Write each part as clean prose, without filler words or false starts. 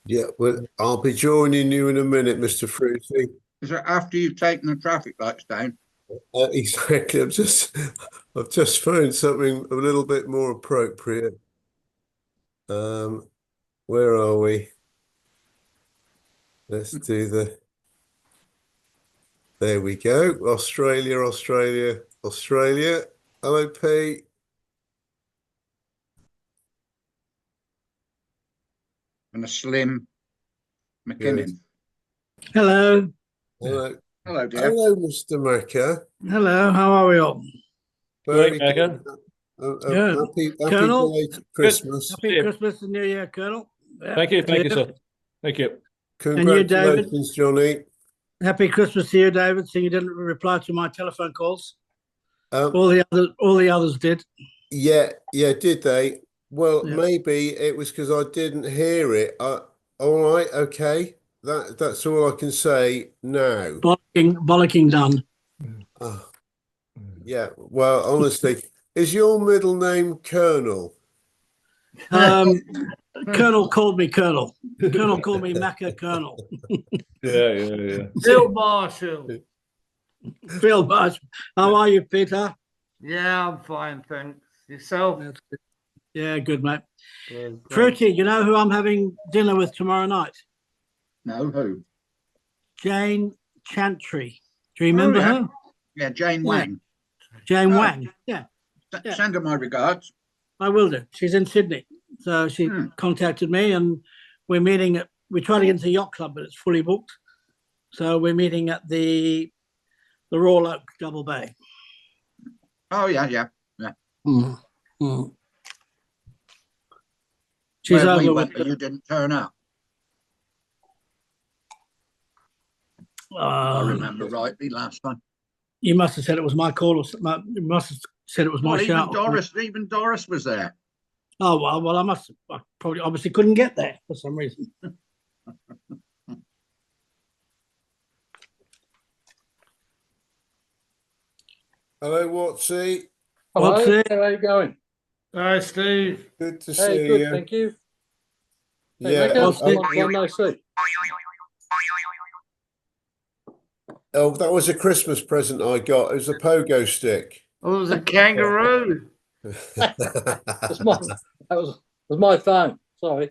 Yeah, well, I'll be joining you in a minute, Mr. Fruity. Is it after you've taken the traffic lights down? Exactly. I've just found something a little bit more appropriate. Where are we? Let's do there we go. Australia. Hello, Pete. And a slim McKinnon. Hello. Hello. Hello, dear. Hello, Mr. Macca. Hello. How are we all? Very Great, good. Good. Happy Colonel? belated Christmas. Happy Christmas and New Year, Colonel. Yeah. Thank you, sir. Thank you. Congratulations, Johnny. Happy Christmas to you, David. So you didn't reply to my telephone calls. All the others did. Yeah, did they? Well, Yeah. maybe it was because I didn't hear it. All right, okay. That's all I can say now. Bollocking done. Oh, yeah, well, honestly, is your middle name Colonel? Colonel called me Colonel. Colonel called me Macca Colonel. Yeah. Field Marshal. Field Marshal. How are you, Peter? Yeah, I'm fine, thanks. Yourself? Yeah, good, mate. Good. Fruity, you know who I'm having dinner with tomorrow night? No, who? Jane Chantry. Do you remember her? Yeah, Jane Wang. Jane Wang. Yeah. Send her my regards. I will do. She's in Sydney. So she contacted me and we're meeting at, we tried to get into the yacht club, but it's fully booked. So we're meeting at the Royal Oak Double Bay. Oh, yeah. She's Where over we with went, but you didn't turn up. I remember rightly last time. You must have said it was my call, or you must have said it was my shout. Even Doris was there. Oh well, I probably obviously couldn't get there for some reason. Hello, Watsy. Hello, What's it? how are you going? Hi, Steve. Good to see Good, you. thank you. Yeah. Long no see. Oh, that was a Christmas present I got. It was a pogo stick. Oh, it was a kangaroo. That was my phone. Sorry.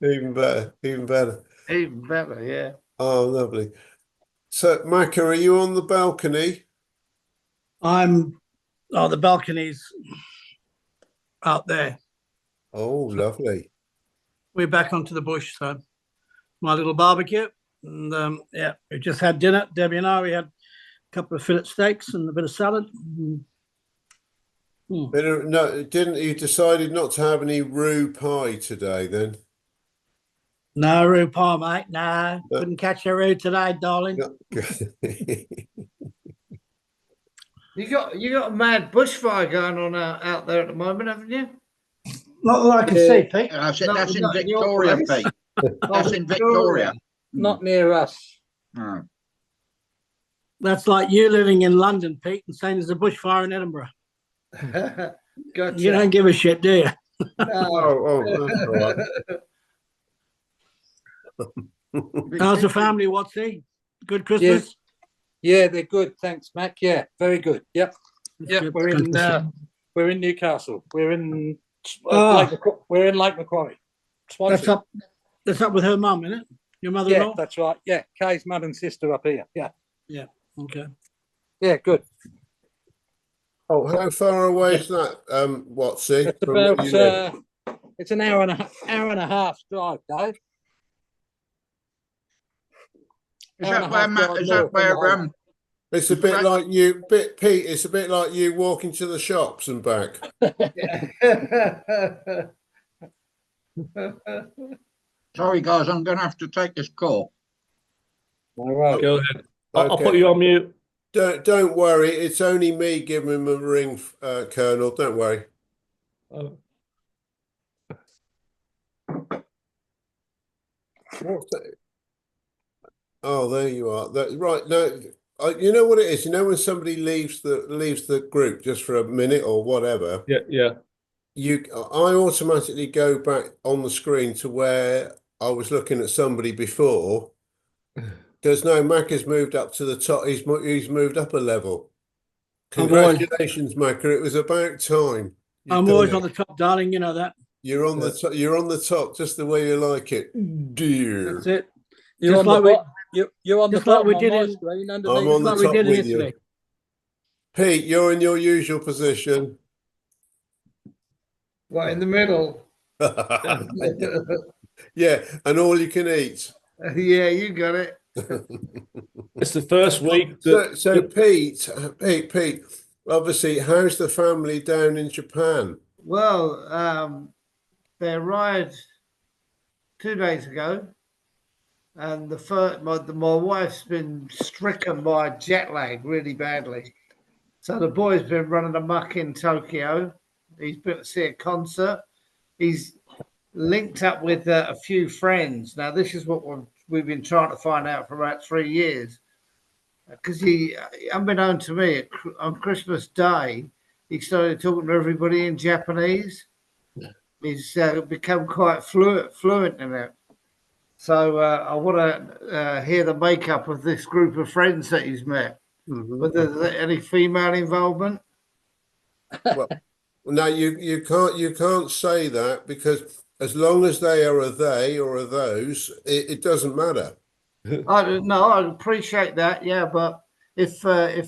Even better. Even better, yeah. Oh, lovely. So, Macca, are you on the balcony? The balcony's out there. Oh, lovely. We're back onto the bush, so my little barbecue. And we just had dinner. Debbie and I, we had a couple of fillet steaks and a bit of salad. No, didn't you decided not to have any roux pie today then? No roux pie, mate. No, couldn't catch a roux today, darling. You got a mad bushfire going on out there at the moment, haven't you? Not that I can see, Pete. That's Not in in Victoria, your place. Pete. That's in Victoria. Not near us. Oh. That's like you living in London, Pete, and saying there's a bushfire in Edinburgh. Gotcha. You don't give a shit, do you? Oh, that's all right. How's the family, Watsy? Good Christmas? Yeah, they're good. Thanks, Mac. Yeah, very good. Yep. Good. We're in Newcastle. We're in Lake Macquarie. Swansea. That's up with her mum, isn't it? Your mother-in-law? Yeah, that's right. Yeah, Kay's mum and sister up here. Yeah. Yeah. Okay. Yeah, good. Oh, how far away is that, Watsy? It's about it's an hour and a half drive, Dave. Is that where it's a bit like you, Pete, it's a bit like you walking to the shops and back. Sorry, guys, I'm going to have to take this call. All right. Go ahead. I'll put you on mute. Don't worry. It's only me giving him a ring, Colonel. Don't worry. What's that? Oh, there you are. Right. No, you know what it is. You know when somebody leaves the group just for a minute or whatever, Yeah, yeah. I automatically go back on the screen to where I was looking at somebody before. Because no, Mac has moved up to the top. He's moved up a level. Congratulations, Macca. It was about time. I'm always on the top, darling. You know that. You're on the top. You're on the top, just the way you like it, dear. That's it. You're Just on the like we- bottom. You're on the just like bottom we on did my in- screen I'm underneath. on the Like we top did with yesterday. you. Pete, you're in your usual position. What, in the middle? Yeah, and all you can eat. Yeah, you got it. It's the first week. So Pete, obviously, how's the family down in Japan? Well, they arrived 2 days ago, and my wife's been stricken by jet lag really badly. So the boy's been running amok in Tokyo. He's been to see a concert. He's linked up with a few friends. Now, this is what we've been trying to find out for about 3 years. Because unbeknown to me, on Christmas Day, he started talking to everybody in Japanese. He's become quite fluent in it. So I want to hear the makeup of this group of friends that he's met. Whether there's any female involvement. Well, no, you can't say that because as long as they are a they or a those, it doesn't matter. I appreciate that, yeah, but if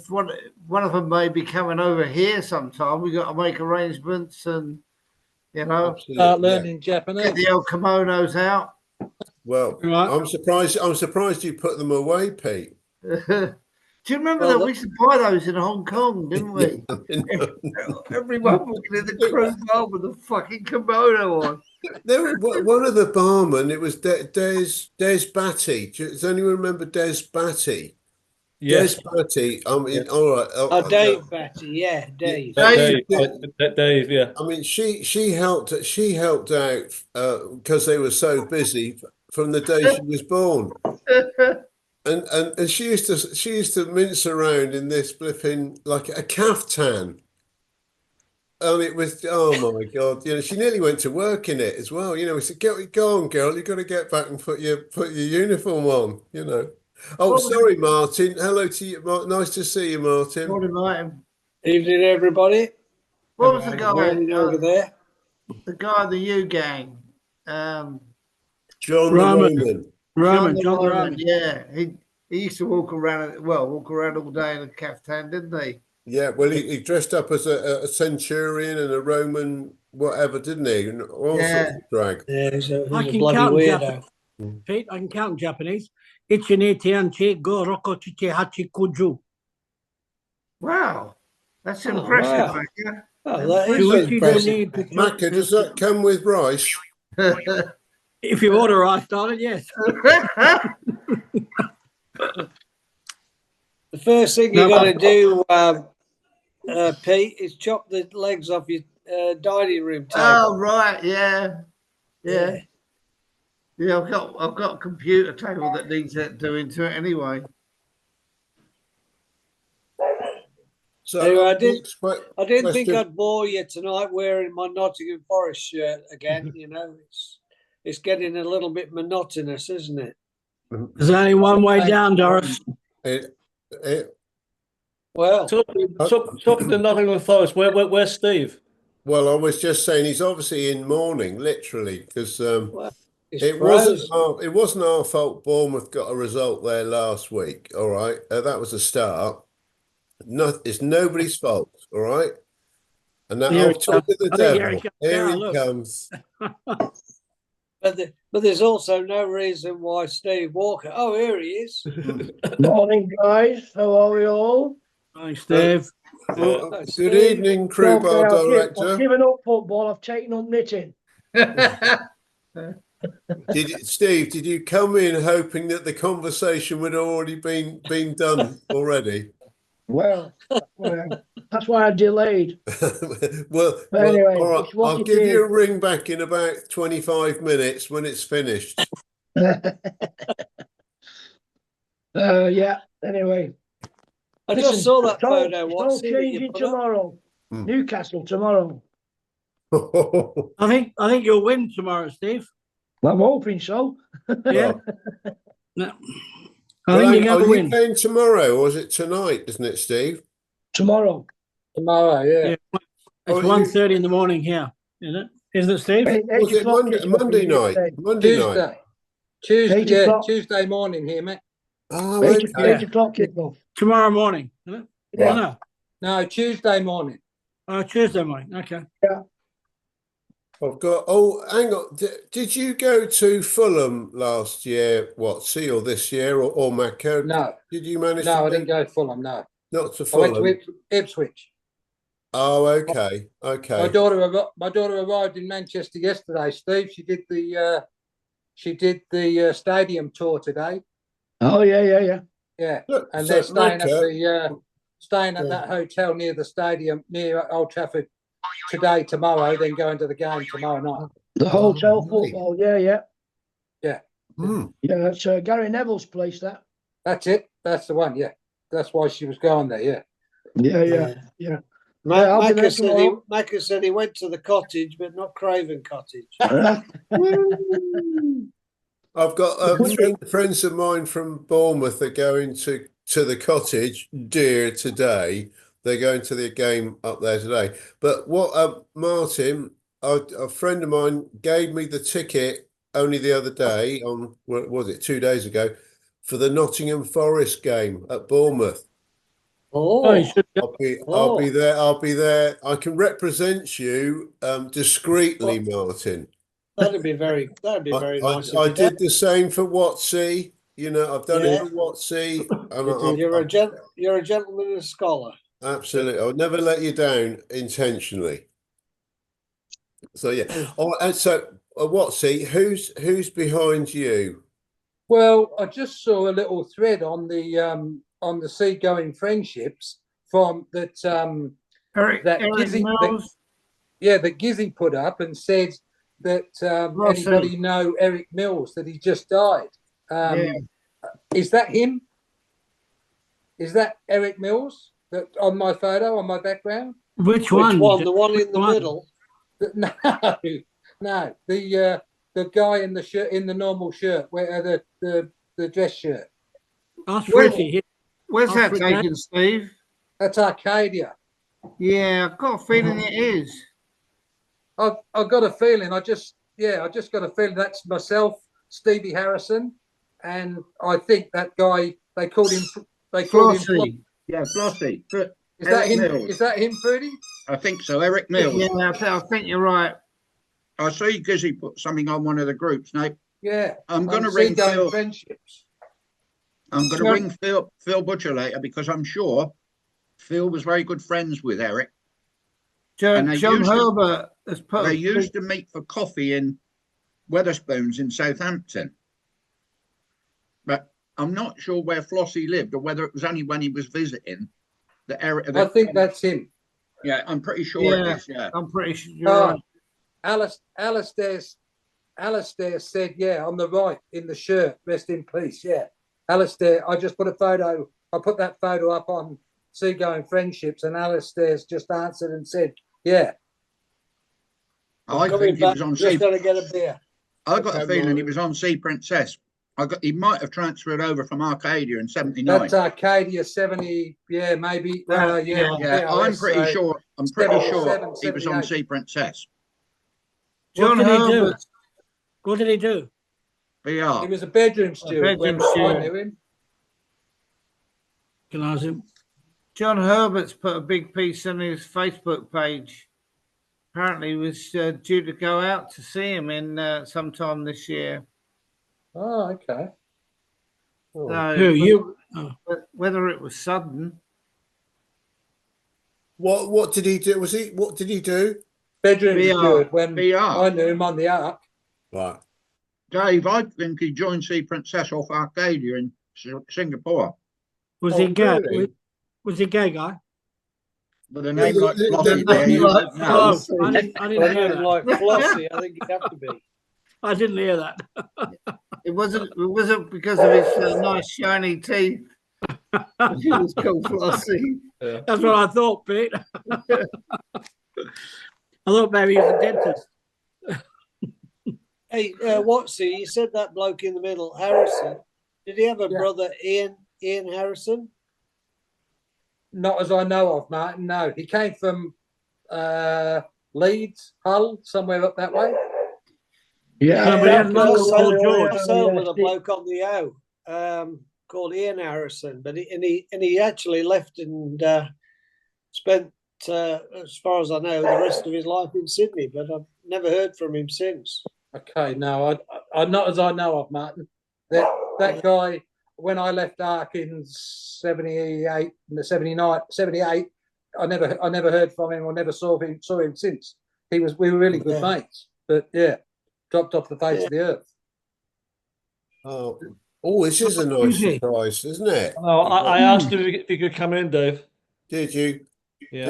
one of them may be coming over here sometime, we got to make arrangements and Absolutely, Start yeah. learning Japanese. get the old kimonos out. Well, Right. I'm surprised you put them away, Pete. Do you remember Well, that we used to buy those in Hong Kong, didn't we? Everyone walking in the cruise bar with a fucking kimono on. One of the barmen, it was Des Batty. Does anyone remember Des Batty? Yes. Des Batty. I mean, all right. Oh, Dave Batty, yeah, Dave. Dave, yeah. I mean, she helped out because they were so busy from the day she was born. And she used to mince around in this flipping like a caftan. And it was, oh my God, she nearly went to work in it as well. We said, go on, girl, you got to get back and put your uniform on. Oh, sorry, Martin. Hello to you. Nice to see you, Martin. Morning, Martin. Evening, everybody. What was the guy Over there? The guy in the U gang? John Roman. Roman. John Roman. Yeah, he used to walk around all day in a caftan, didn't he? Yeah, well, he dressed up as a centurion and a Roman whatever, didn't he? And all sorts of drag. Yeah, he's a I can bloody count weirdo. Pete, I can count in Japanese. Ichini tianchi go roko chichi hachi kuju. Wow, that's impressive. wow. Mate, Oh, that is Shuichi impressive. need to Macca, does that come with rice? yeah. If you order rice, darling, yes. The first thing No, you got to do, Pete, is chop the legs off your dining room table. Oh right, yeah. Yeah, I've got a computer table that needs doing to it anyway. So Anyway, I didn't question- think I'd bore you tonight wearing my Nottingham Forest shirt again. It's getting a little bit monotonous, isn't it? There's only one way down, Doris. Well, Talking to Nottingham Forest, where's Steve? Well, I was just saying he's obviously in mourning, literally, because it's it wasn't our fault. Bournemouth got a result there last week. All right, that was a start. It's nobody's fault. All right, and that Here I'll it talk to the comes. Here devil. it comes. Here Yeah, he look. comes. But there's also no reason why Steve Walker. Oh, here he is. Morning, guys. How are we all? Hi, Steve. Well, Hi, good Steve. evening, crew bar Okay, I've director. given up football. I've taken on knitting. Steve, did you come in hoping that the conversation would already been done already? Well, that's why I delayed. well, But anyway, all right. it's what I'll it give you a is. ring back in about 25 minutes when it's finished. Yeah. Anyway, I listen, just saw that it's all, photo. it's What's all that you changing put up? tomorrow. Hmm. Newcastle tomorrow. I think you'll win tomorrow, Steve. I'm hoping so. Yeah. Well, No. well, I think you're are going to you win. playing tomorrow or is it tonight, isn't it, Steve? Tomorrow. Tomorrow, yeah. Yeah. Oh, It's 1:30 in the morning here, isn't it? Isn't it, Steve? Was it Monday night? Monday night. Tuesday, 8 yeah, o'clock. Tuesday morning here, mate. Oh, 8, okay. 8 o'clock kickoff. Tomorrow morning, isn't it? Yeah. Oh, no. No, Tuesday morning. Oh, Tuesday morning. Okay. I've got. Oh, hang on. Did you go to Fulham last year? What, see, or this year, or Macca? No, Did you manage no, to I didn't go to Fulham. No, Not to I went to Fulham. Ipswich. Oh, okay, My okay. daughter arrived in Manchester yesterday. Steve, she did the stadium tour today. Oh, yeah. Yeah, Look, and so they're staying at Macca, that hotel near the stadium near Old Trafford today, tomorrow, then going to the game tomorrow night. The hotel right. football. Yeah. Hmm. Yeah, that's Gary Neville's place, that. That's it. That's the one. Yeah, that's why she was going there. Yeah. Yeah. I'll be there tomorrow. Macca said he went to the cottage, but not Craven Cottage. I've got friends of mine from Bournemouth are going to the cottage, dear, today. They're going to the game up there today. But what, Martin, a friend of mine gave me the ticket only the other day, on, what was it, 2 days ago, for the Nottingham Forest game at Bournemouth. Oh, you Oh, should go. I'll be there. I'll be there. I can represent you discreetly, Martin. that'd be very nice I of you. did the same for Watsy. You know, I've done Yeah. it for Watsy, and You're a gentleman and a scholar. absolutely, I'll never let you down intentionally. So yeah. Oh, and so Watsy, who's behind you? Well, I just saw a little thread on the seagoing friendships from that Eric Gizzy, Mills. that Gizzy put up and said that anybody know Eric Mills, that he just died. Is that him? Is that Eric Mills that on my photo, on my background? Which one? The one in the middle. No, the guy in the shirt, in the normal shirt, where the dress shirt. Ask Ricky. Where's that Africa. taken, Steve? That's Arcadia. Yeah, I've got a feeling it is. I've got a feeling. I just got a feeling that's myself, Stevie Harrison, and I think that guy they called him. Flossie. Yeah, Flossie. Is that him? Mills. Is that him, Fruity? I think so. Eric Mills. Yeah, I think you're right. I see Gizzy put something on one of the groups. Now, Yeah. I'm going to ring Phil. Friendships. I'm going to ring Phil Butcher later because I'm sure Phil was very good friends with Eric. John Herbert has put. They used to meet for coffee in Wetherspoons in Southampton. But I'm not sure where Flossie lived or whether it was only when he was visiting that Eric. I think that's him. Yeah, I'm pretty sure it is. Yeah, I'm pretty sure you're right. Alistair said, yeah, on the right in the shirt, rest in peace. Yeah. Alistair, I just put a photo, I put that photo up on Seagoing Friendships, and Alistair's just answered and said, yeah. I think he was on Just Sea. going to get a beer. I got a feeling he was on Sea Princess. He might have transferred over from Arcadia in '79. That's Arcadia 70, yeah, maybe. Yeah, I'm pretty sure. I'm pretty sure he was on Sea Princess. John Herbert. What did he do? He BR. was a bedroom steward when I steward. knew him. Can I ask him? John Herbert's put a big piece on his Facebook page. Apparently, he was due to go out to see him in sometime this year. Oh, okay. Oh. So, Who you? Oh. Whether it was sudden. What did he do? What did he do? Bedroom BR. steward when BR. I knew him on the Ark. Right. Dave, I think he joined Sea Princess off Arcadia in Singapore. Was Oh, he gay? really? Was he gay guy? With a name like the- Flossie the- there, you the- don't know. I didn't Well, hear name that. like Flossie, I think you'd have to be. I didn't hear that. It wasn't because of his nice shiny teeth. He was called Flossie. Yeah. That's what I thought, Pete. I thought maybe he was a dentist. Hey, Watsy, you said that bloke in the middle, Harrison. Did he have a brother, Ian Harrison? Not as I know of, Martin. No, he came from Leeds, Hull, somewhere up that way. Yeah, but he had an because uncle called George. I sailed with a bloke on the O called Ian Harrison, but he actually left and spent, as far as I know, the rest of his life in Sydney. But I've never heard from him since. Okay, no, I not as I know of, Martin. That guy, when I left Ark in 78, 79, 78, I never heard from him or never saw him since. We were really good mates, but yeah, dropped off the face of the earth. Oh, this is a nice surprise, isn't it? Oh, I asked him if he could come in, Dave. Did you? Yeah.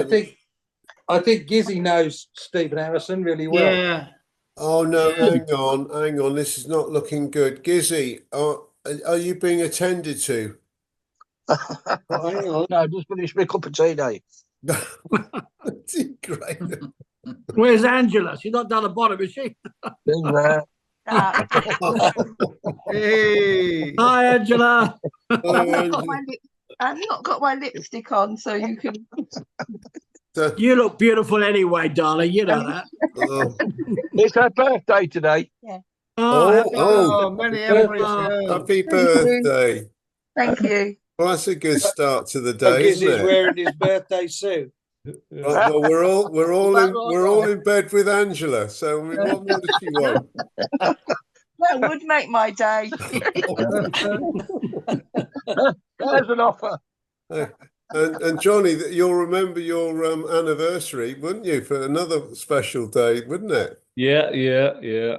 I think Gizzy knows Stephen Harrison really well. Yeah. Oh no, hang on. This is not looking good. Gizzy, are you being attended to? Hang on. No, just finished my cup of tea, Dave. Great. Where's Angela? She's not down the bottom, is she? Hey. Hi, Angela. I've not got my lipstick on, so you can. You look beautiful anyway, darling. You know that. It's her birthday today. Yeah. Many memories. Happy birthday. Thank you. Well, that's a good start to the day, isn't Gizzy's it? wearing his birthday suit. Right, well, we're all in bed with Angela. So what more does she want? That would make my day. There's an offer. And Johnny, you'll remember your anniversary, wouldn't you, for another special day, wouldn't it? Yeah.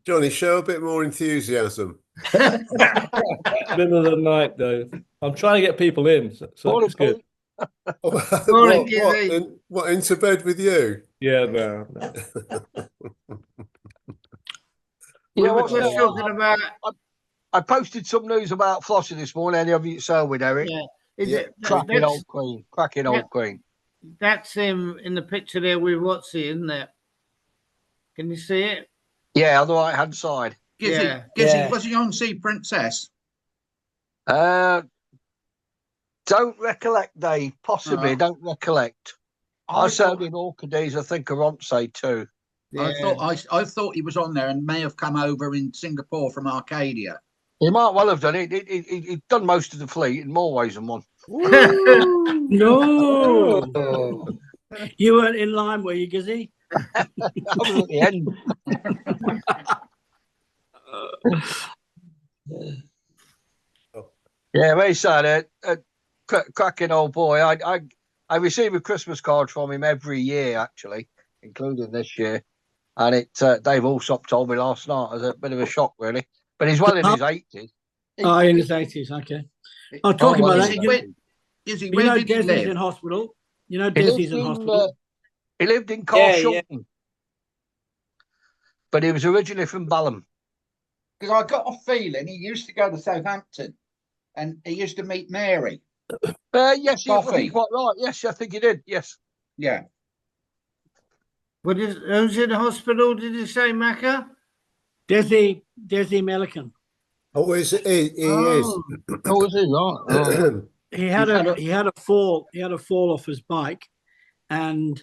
Johnny, show a bit more enthusiasm. Middle of the night, Dave. I'm trying to get people in, so it's good. What, into bed with you? Yeah, no. We were just talking about. I posted some news about Flossie this morning. Any of you saw with Eric? Yeah. Cracking old queen. Cracking old queen. That's him in the picture there with Watsy, isn't it? Can you see it? Yeah, on the right hand side. Gizzy, was he on Sea Princess? Don't recollect, Dave. Possibly, don't recollect. I saw in Orchidees, I think Aronce too. Yeah. I thought he was on there and may have come over in Singapore from Arcadia. He might well have done it. He'd done most of the fleet in more ways than one. No. You weren't in line, were you, Gizzy? I was at the end. Yeah, very sad. Cracking old boy. I receive a Christmas card from him every year, actually, including this year. And Dave Allsop told me last night. It was a bit of a shock, really. But he's well in his 80s. Oh, in his 80s, okay. Oh, talking about that. Gizzy, You know where did he Desi's live? in hospital. You know Desi's in hospital. He lived in Carshalton. But he was originally from Balham. Because I got a feeling he used to go to Southampton and he used to meet Mary. Yes, you're quite right. Yes, I think he did. Yes. Yeah. Who's in the hospital, did you say, Macca? Desi Melican. Oh, is it? He is. Oh, is he? Right. He had a fall off his bike, and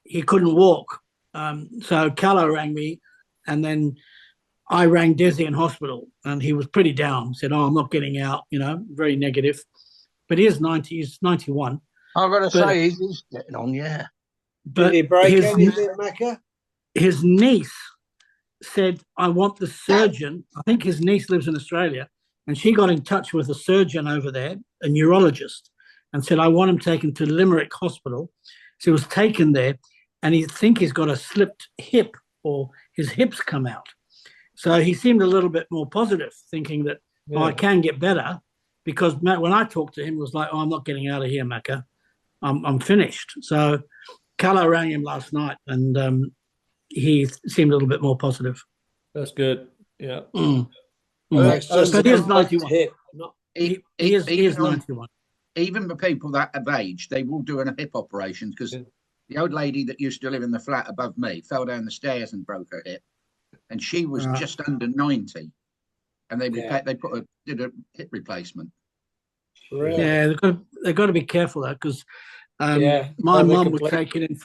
he couldn't walk. So Callow rang me, and then I rang Desi in hospital, and he was pretty down. Said, "Oh, I'm not getting out." Very negative. But he is 90. He's 91. I'm going to say he's getting on. Yeah. Did he break anything, Macca? His niece said, "I want the surgeon." I think his niece lives in Australia, and she got in touch with a surgeon over there, a neurologist, and said, "I want him taken to Limerick Hospital." So he was taken there, and he's got a slipped hip, or his hips come out. So he seemed a little bit more positive, thinking that I can get better, because when I talked to him, it was like, "Oh, I'm not getting out of here, Macca. I'm finished." So Callow rang him last night, and he seemed a little bit more positive. That's good. Yeah. Mm. That's just But a he is complete 91. hip, not He is even 91. even the people that have aged, they will do a hip operation because Yeah. the old lady that used to live in the flat above me fell down the stairs and broke her hip, and she was Right. just under 90, and they Yeah. did a hip replacement. really. Yeah, they've got to be careful though, because Yeah. my Have a mum was complete- taken in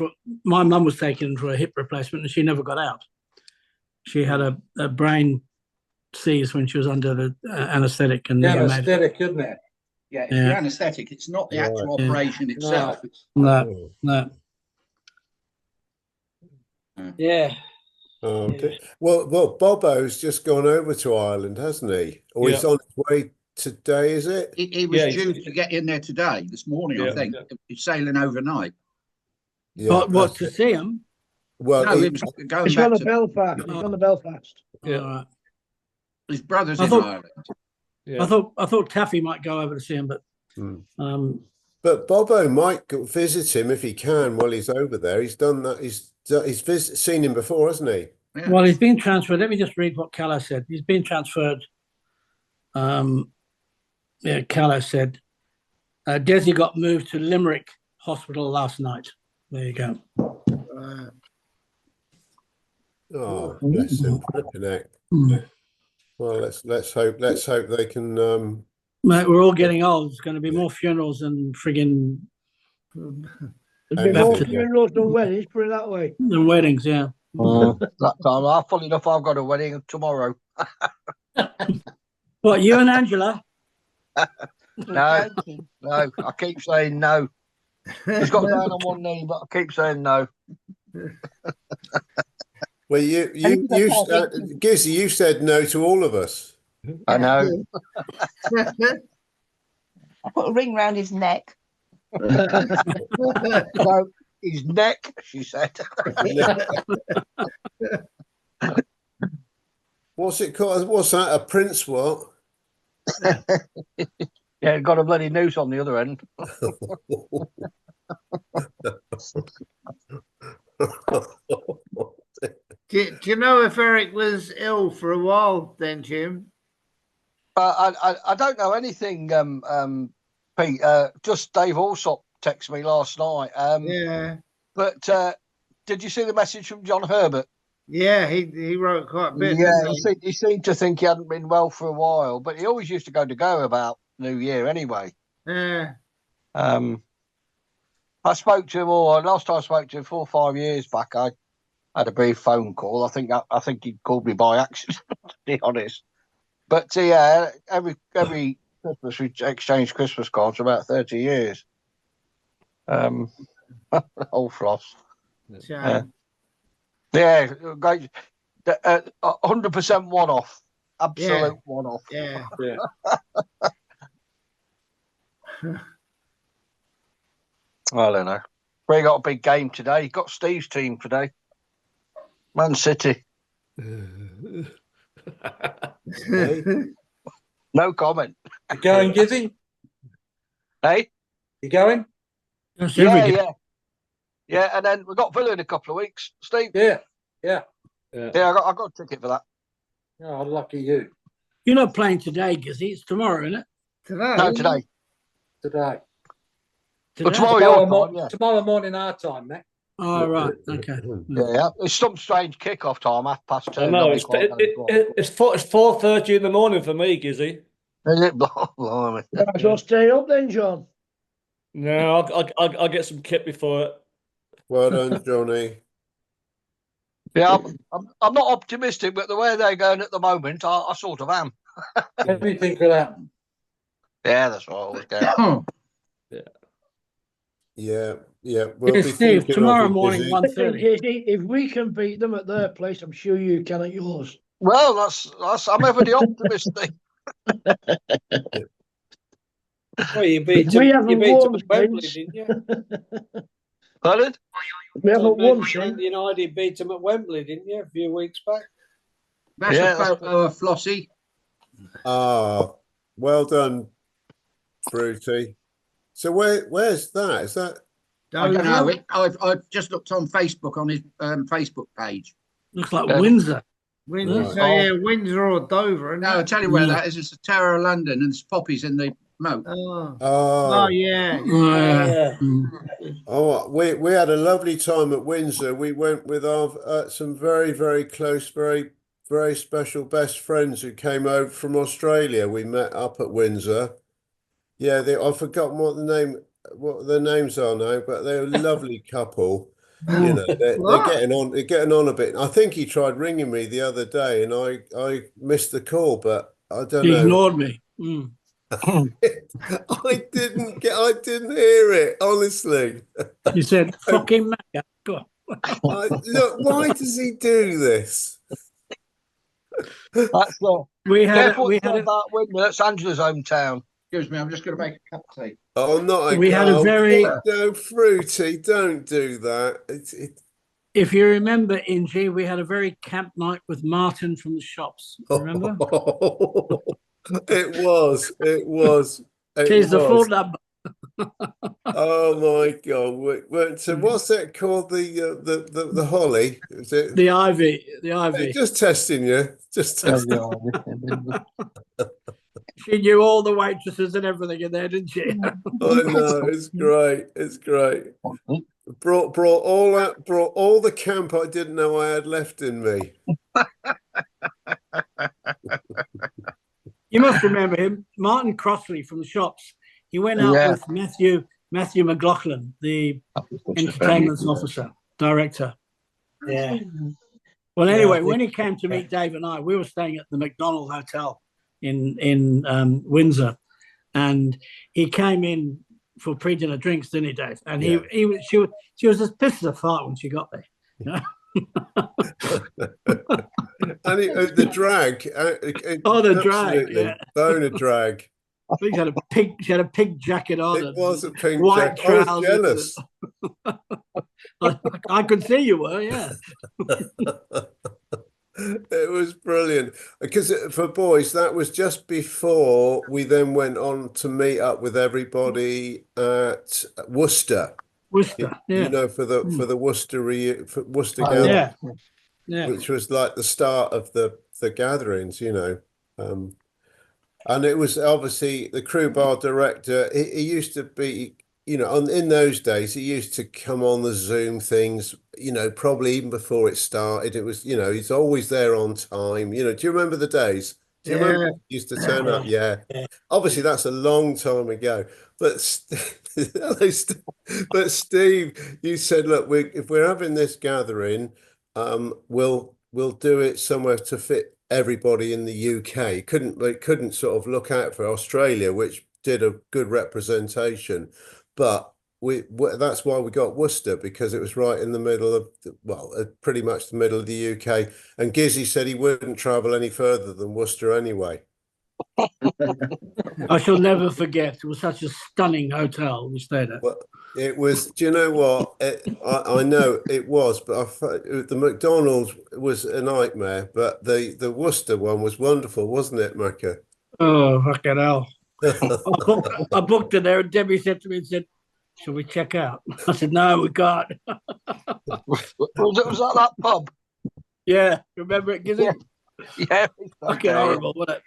for a hip replacement, and she never got out. She had a brain seize when she was under the anaesthetic, and Yeah, they made it. aesthetic, isn't it? Yeah, it's Yeah. the anaesthetic. It's not the Right. actual Yeah. operation itself. It's, No, no. Yeah. Oh, Yeah. dear. Well, Bobo's just gone over to Ireland, hasn't he? Or he's Yeah. on his way today, is it? he was Yeah, due to get in there today, this morning, I Yeah. think. Yeah. He's sailing overnight. Yeah. What that's to it. see him? Well, No, he- he was going He's back gone to to Belfast. He's gone to Belfast. Yeah. All right. his brother's I in thought- Ireland. Yeah. I thought Taffy might go over to see him, but Hmm. But Bobo might go visit him if he can while he's over there. He's done that. He's seen him before, hasn't he? Yeah. well, he's been transferred. Let me just read what Callow said. He's been transferred. Yeah, Callow said Desi got moved to Limerick Hospital last night. There you go. Oh, bless him. Flipping heck. Mm. Well, let's hope they can. Mate, we're all getting old. There's going to be more funerals than frigging There'll be more Baptism. funerals than weddings, put it that way. the weddings. Yeah. That time, funny enough, I've got a wedding tomorrow. What, you and Angela? No, no, I keep saying no. He's got down on one knee, but I keep saying no. Well, Gizzy, you said no to all of us. I know. I put a ring round his neck. No, his neck, she said. What's it called? What's that? A prince? What? Yeah, got a bloody noose on the other end. Do you know if Eric was ill for a while then, Jim? I don't know anything, Pete. Just Dave Allsop texted me last night. Yeah. But did you see the message from John Herbert? Yeah, he wrote quite a bit. Yeah, didn't he seemed to think he hadn't been well for a while, but he always used to go about New Year anyway. Yeah. I spoke to him, or last time I spoke to him 4 or 5 years back, I had a brief phone call. I think he called me by accident, to be honest. But yeah, every Christmas we exchanged Christmas cards for about 30 years. Old floss. Yeah, great. 100% one-off. Absolute one-off. Yeah. Yeah. I don't know. We got a big game today. Got Steve's team today. Man City. No comment. You going, Gizzy? Hey? You going? That's every day. Yeah, and then we've got Villa in a couple of weeks. Steve? Yeah. Yeah, I got a ticket for that. Oh, lucky you. You're not playing today, Gizzy. It's tomorrow, isn't it? Today. No, today. Today. But Today? tomorrow your time, yeah. Tomorrow morning our time, Matt. Oh, right. Okay. Yeah, it's some strange kickoff time, 2:30. I know it's 4:30 in the morning for me, Gizzy. Is it? Blimey. Might as well stay up then, John. No, I'll get some kit before it. Well done, Johnny. Yeah, I'm not optimistic, but the way they're going at the moment, I sort of am. Everything could happen. Yeah, that's what I always go. Yeah. We'll Yes, be Steve, thinking tomorrow of you, morning, Gizzy. 1:30. If we can beat them at their place, I'm sure you can at yours. Well, that's I'm ever the optimistic. Well, you beat We them. You haven't beat them won at Wembley, since. didn't you? Pardon? We haven't won Man since. United beat them at Wembley, didn't you? A few weeks back. That's Yeah, a photo of Flossie. Ah, well done, Fruity. So where's that? Is that? I don't know. I've just looked on Facebook on his Facebook page. Looks like Yeah. Windsor. Windsor, Right. so yeah, Windsor or Dover. No, I'll tell you where that is. It's the Tower of London, and there's poppies in the moat. Oh, Oh, yeah. Yeah. oh, we had a lovely time at Windsor. We went with our some very, very close, very, very special best friends who came over from Australia. We met up at Windsor. Yeah, I've forgotten what their names are now, but they're a lovely couple. You know, they're getting on a bit. I think he tried ringing me the other day, and I missed the call, but I don't He know. ignored me. I didn't hear it, honestly. He said, "Fucking Macca." Go on. Look, why does he do this? That's We had careful we what you had say about Windmill. That's Angela's hometown. Excuse me, I'm just going to make a cup of tea. Oh, not We had a go. very- No, Fruity, don't do that. If you remember, Ingie, we had a very camp night with Martin from the shops. Remember? It was. Here's the full number. Oh my God! So what's that called? The holly? Is it The ivy. The ivy. just testing you? Just testing. She knew all the waitresses and everything in there, didn't she? I know, it's great. It's great. Brought all the camp I didn't know I had left in me. You must remember him, Martin Crossley from the shops. He went out with Matthew McLaughlin, the entertainment officer, director. Yeah. Well, anyway, when he came to meet Dave and I, we were staying at the McDonald Hotel in Windsor, and he came in for pre-dinner drinks, didn't he, Dave? And she was as pissed as a fart when she got there. You know? And the drag. The drag, yeah. Bone of drag. I think she had a pig jacket on. It was a pink white jacket. I was trousers. jealous. I could see you were, yeah. It was brilliant because for boys, that was just before we then went on to meet up with everybody at Worcester. Worcester, yeah. You know, for the Worcester gathering, yeah, which was like the start of the gatherings, you know. And it was obviously the crew bar director. He used to be, you know, in those days, he used to come on the Zoom things, you know, probably even before it started. It was, you know, he's always there on time. You know, do you remember the days? Do you remember he used to turn up? Yeah. Obviously, that's a long time ago. But Steve, you said, look, if we're having this gathering, we'll do it somewhere to fit everybody in the UK. Couldn't sort of look out for Australia, which did a good representation, but that's why we got Worcester, because it was right in the middle of pretty much the middle of the UK. And Gizzy said he wouldn't travel any further than Worcester anyway. I shall never forget. It was such a stunning hotel we stayed at. Well, it was. Do you know what? I know it was, but the McDonald's was a nightmare. But the Worcester one was wonderful, wasn't it, Macca? Oh, fucking hell! I booked it there, and Debbie said to me, "Shall we check out?" I said, "No, we can't." Was that pub? Yeah, remember it, Gizzy? Yeah, fucking horrible, wasn't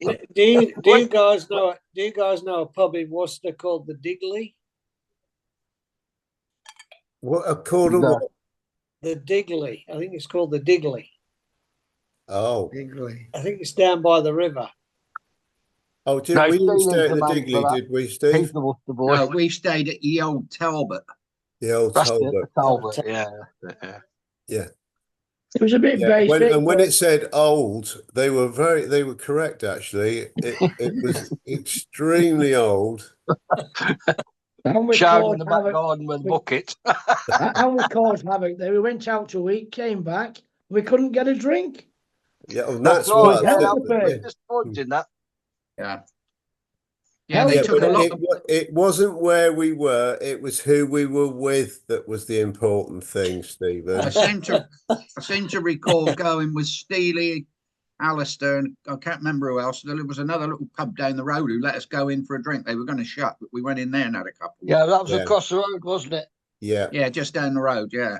it? Do you guys know? Do you guys know a pub in Worcester called the Digley? What called what? The Digley. I think it's called the Digley. Oh, Digley. I think it's down by the river. Oh, we didn't stay at the Digley, did we, Steve? No, we stayed at the old Talbot. The old Talbot. Yeah. It was a bit basic. When it said old, they were correct, actually. It was extremely old. Showered in the back garden with a bucket. And we caused havoc there. We went out a week, came back, we couldn't get a drink. Yeah, well, that's what. Disappointing, that. Yeah. Yeah, they took a lot. It wasn't where we were; it was who we were with that was the important thing, Stephen. I seem to recall going with Steely, Alistair, and I can't remember who else. There was another little pub down the road who let us go in for a drink. They were going to shut, but we went in there and had a couple. Yeah, that was across the road, wasn't it? Yeah. Yeah, just down the road. Yeah.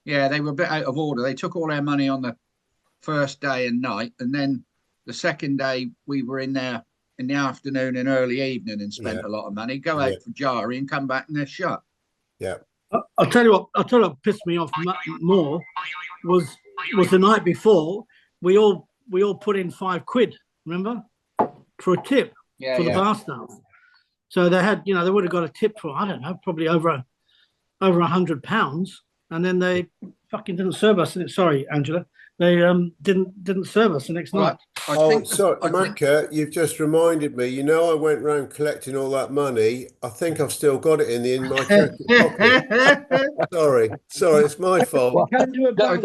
Yeah, they were a bit out of order. They took all their money on the first day and night, and then the second day we were in there in the afternoon and early evening and spent a lot of money. Go out for Jari and come back and they're shut. Yeah. I'll tell you what. I'll tell you what pissed me off more was the night before. We all put in £5. Remember, for a tip for the bar staff. So they had, they would have got a tip for, I don't know, probably over £100, and then they fucking didn't serve us. Sorry, Angela, they didn't serve us the next night. Sorry, Macca, you've just reminded me. I went round collecting all that money. I think I've still got it in my jacket pocket. Sorry, it's my fault. Can't do I've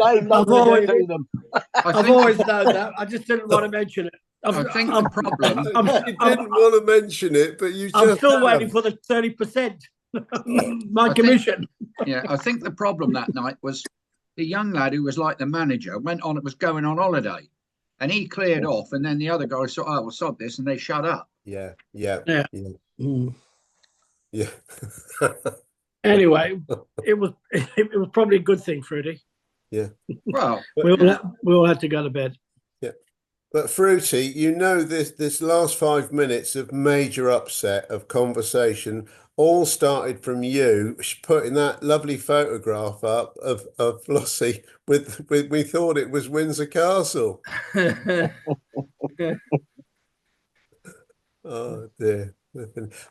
always known that. I just didn't want to mention it. I think the problem. You didn't want to mention it, but you. I'm still waiting for the 30%. My commission. I think the problem that night was the young lad who was like the manager was going on holiday, and he cleared off, and then the other guys thought, "Oh, well, sod this," and they shut up. Yeah. Anyway, it was probably a good thing, Fruity. Yeah. Well, we all had to go to bed. Yeah. But Fruity, this last 5 minutes of major upset of conversation all started from you putting that lovely photograph up of Flossie with we thought it was Windsor Castle. Oh dear.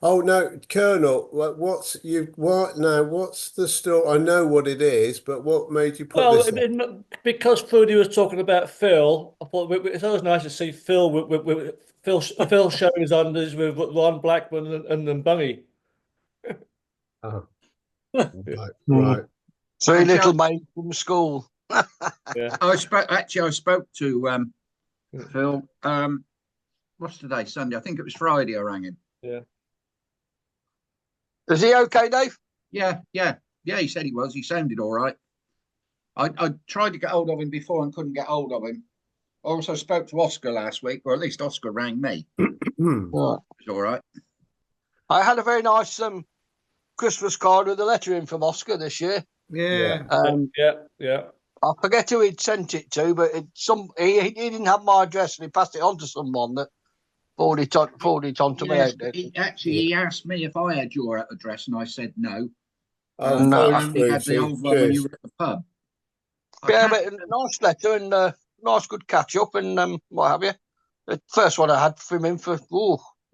Oh no, Colonel, what's the story? I know what it is, but what made you put this up? Because Fruity was talking about Phil, I thought it's always nice to see Phil with Phil showing his unders with Ron Blackman and then Bunny. Oh. Right. Three little maids from school. Yeah. I spoke to Phil. What's today? Sunday. I think it was Friday I rang him. Yeah. Is he okay, Dave? Yeah. He said he was. He sounded all right. I tried to get hold of him before and couldn't get hold of him. I also spoke to Oscar last week, or at least Oscar rang me. It was all right. I had a very nice Christmas card with a letter in from Oscar this year. Yeah. Yeah. I forget who he'd sent it to, but he didn't have my address and he passed it on to someone that forwarded it on to me. He asked me if I had your address and I said no. No, I only had the old one when you were at the pub. Yeah, but a nice letter and nice good catch up and what have you. The first one I had from him for a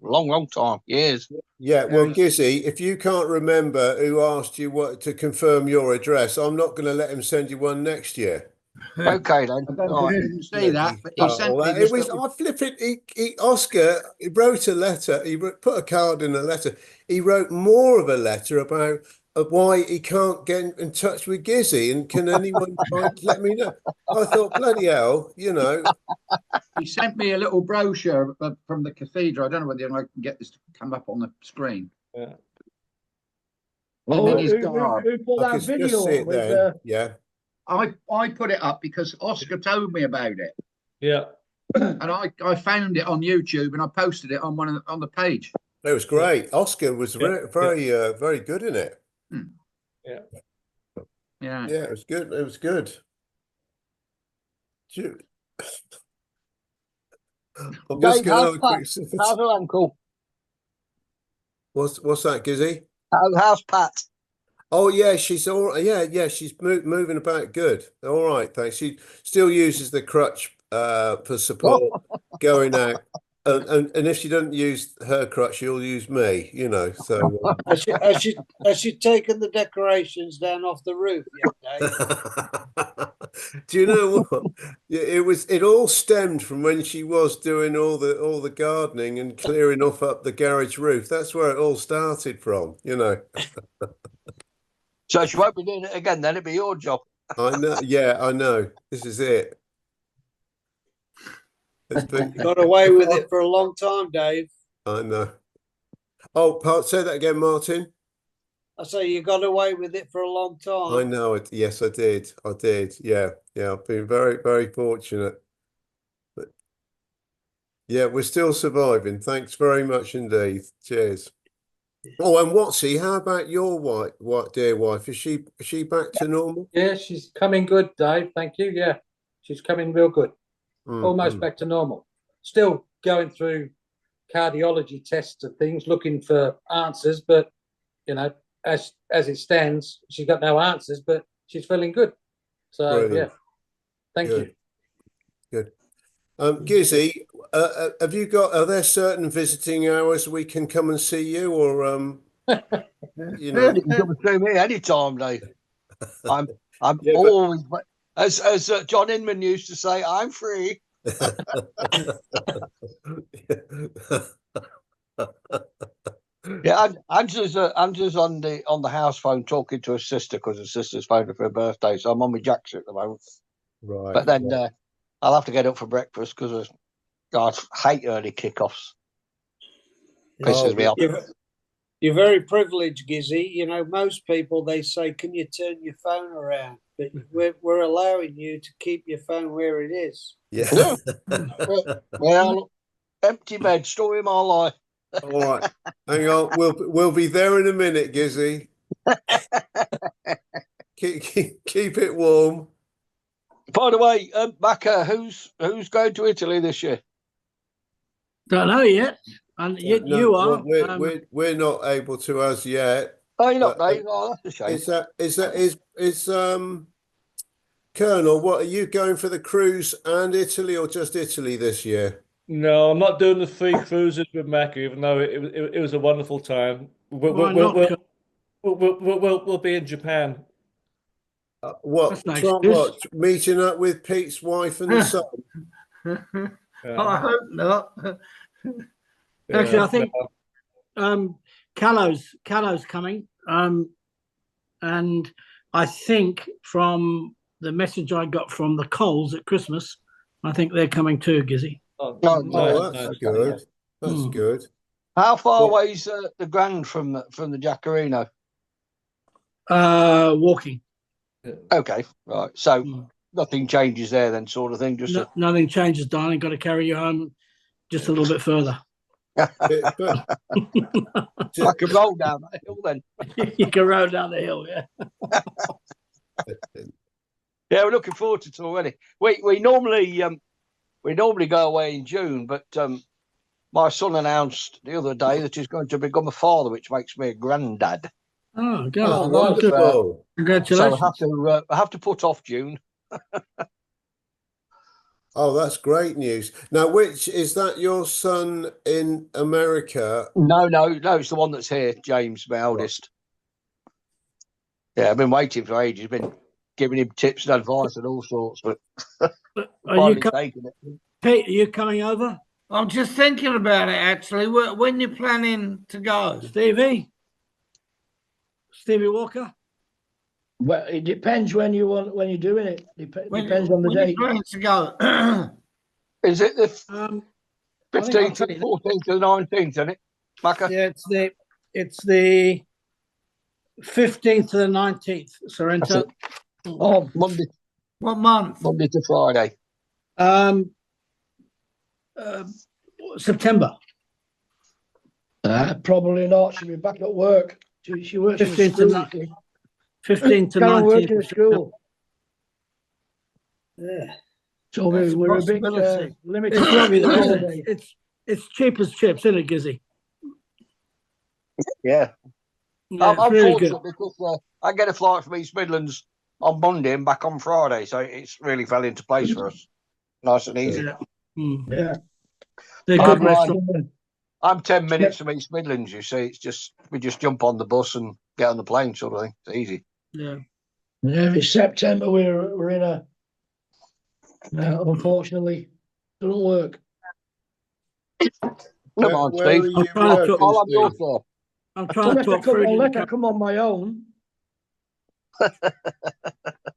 long time, years. Yeah, well, Gizzy, if you can't remember who asked you to confirm your address, I'm not going to let him send you one next year. Okay, then. I didn't say that, but he sent me it was. I flip it. Oscar, he wrote a letter. He put a card in a letter. He wrote more of a letter about why he can't get in touch with Gizzy, and can anyone let me know? I thought, bloody hell, He sent me a little brochure from the cathedral. I don't know whether I can get this to come up on the screen. Yeah. Who put that video up with? Yeah. I put it up because Oscar told me about it. Yeah. And I found it on YouTube and I posted it on on the page. It was great. Oscar was very good in it. Yeah. Yeah. Yeah, it was good. It was good. I'm just going to how's her uncle? What's that, Gizzy? How's Pat? Oh yeah, she's all right. Yeah, she's moving about good. All right, thanks. She still uses the crutch for support going out, and if she doesn't use her crutch, she'll use me. So has she taken the decorations down off the roof yet, Dave? Do you know what? It all stemmed from when she was doing all the gardening and clearing up the garage roof. That's where it all started from. So she won't be doing it again. Then it'll be your job. I know. Yeah, I know. This is it. You got away with it for a long time, Dave. I know. Oh, say that again, Martin. I say you got away with it for a long time. I know it. Yes, I did. Yeah. I've been very, very fortunate. But yeah, we're still surviving. Thanks very much indeed. Cheers. Oh, and Watsy, how about your dear wife? Is she back to normal? Yeah, she's coming good, Dave. Thank you. Yeah, she's coming real good. Almost Mm. back to normal. Still going through cardiology tests and things, looking for answers. But you know, as it stands, she's got no answers, but she's feeling good. So Brilliant. yeah, thank you. Good. Gizzy, are there certain visiting hours we can come and see you, or you know? You can come and see me anytime, Dave. I'm Yeah, always, as John Inman used to say, I'm free. Yeah, Angela's on the house phone talking to her sister because her sister's phoned her for her birthday. So I'm on my jackson at the moment. Right. But then I'll have to get up for breakfast because I hate early kickoffs. Pisses me off. You're very privileged, Gizzy. You know, most people, they say, can you turn your phone around? But we're allowing you to keep your phone where it is. Yeah. Well, empty bed, story of my life. All right. Hang on. We'll be there in a minute, Gizzy. keep it warm. By the way, Macca, who's going to Italy this year? Don't know yet. And you are. We're not able to as yet. Oh, you're not, Dave? Oh, that's a shame. Is Colonel, what are you going for, the cruise and Italy, or just Italy this year? No, I'm not doing the 3 cruises with Macca, even though it was a wonderful time. We'll be in Japan. What? Nice. What? Meeting up with Pete's wife and son? I hope not. Actually, I think Callow's coming. And I think from the message I got from the Coles at Christmas, I think they're coming too, Gizzy. Oh, that's good. That's good. How far away is the Grand from the Jaccarino? Walking. Okay, right. So nothing changes there then, sort of thing. Just nothing changes, darling. Got to carry you home just a little bit further. I can roll down that hill then. You can roll down the hill, yeah. Yeah, we're looking forward to it already. We normally go away in June, but my son announced the other day that he's going to become a father, which makes me a granddad. Oh, God. Wonderful. Congratulations. So I have to put off June. Oh, that's great news. Now, which is that, your son in America? No, it's the one that's here, James, my eldest. Yeah, I've been waiting for ages. Been giving him tips and advice and all sorts, but finally taking it. Pete, are you coming over? I'm just thinking about it, actually. When you're planning to go? Stevie Walker? Well, it depends when you're doing it. Depends on the date. When you're planning to go? Is it the 15th to the 14th to the 19th, isn't it, Macca? Yeah, it's the 15th to the 19th, Sorrento. Oh, Monday. What month? Monday to Friday. September. Probably not. She'll be back at work. She works 15 to 19. 15 to Can't 19. work in school. Yeah. So we're a bit limited. It's lovely though, isn't it? It's cheap as chips, isn't it, Gizzy? Yeah. I'm really fortunate because I get a flight from East Midlands on Monday and back on Friday, so it's really fell into place for us. Nice and easy. Yeah. They're good restaurants. I'm 10 minutes from East Midlands, you see. It's just we just jump on the bus and get on the plane, sort of thing. It's easy. Yeah. Yeah, it's September. We're in a unfortunately doesn't work. Come on, Steve. I'm trying to talk Fruity. Unless I come on my own.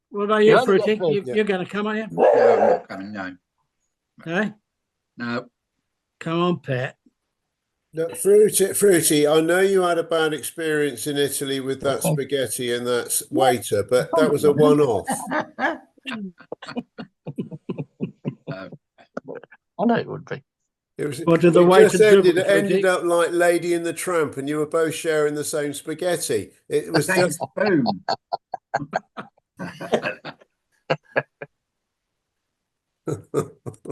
What about you, Fruity? You're going to come, are you? No, I'm not coming, no. Okay. No. Come on, Pet. No, Fruity, I know you had a bad experience in Italy with that spaghetti and that waiter, but that was a one-off. I know it would be. What did the It waiter just ended, dribble, it ended Georgie? up like Lady and the Tramp, and you were both sharing the same spaghetti. It was Same just spoon.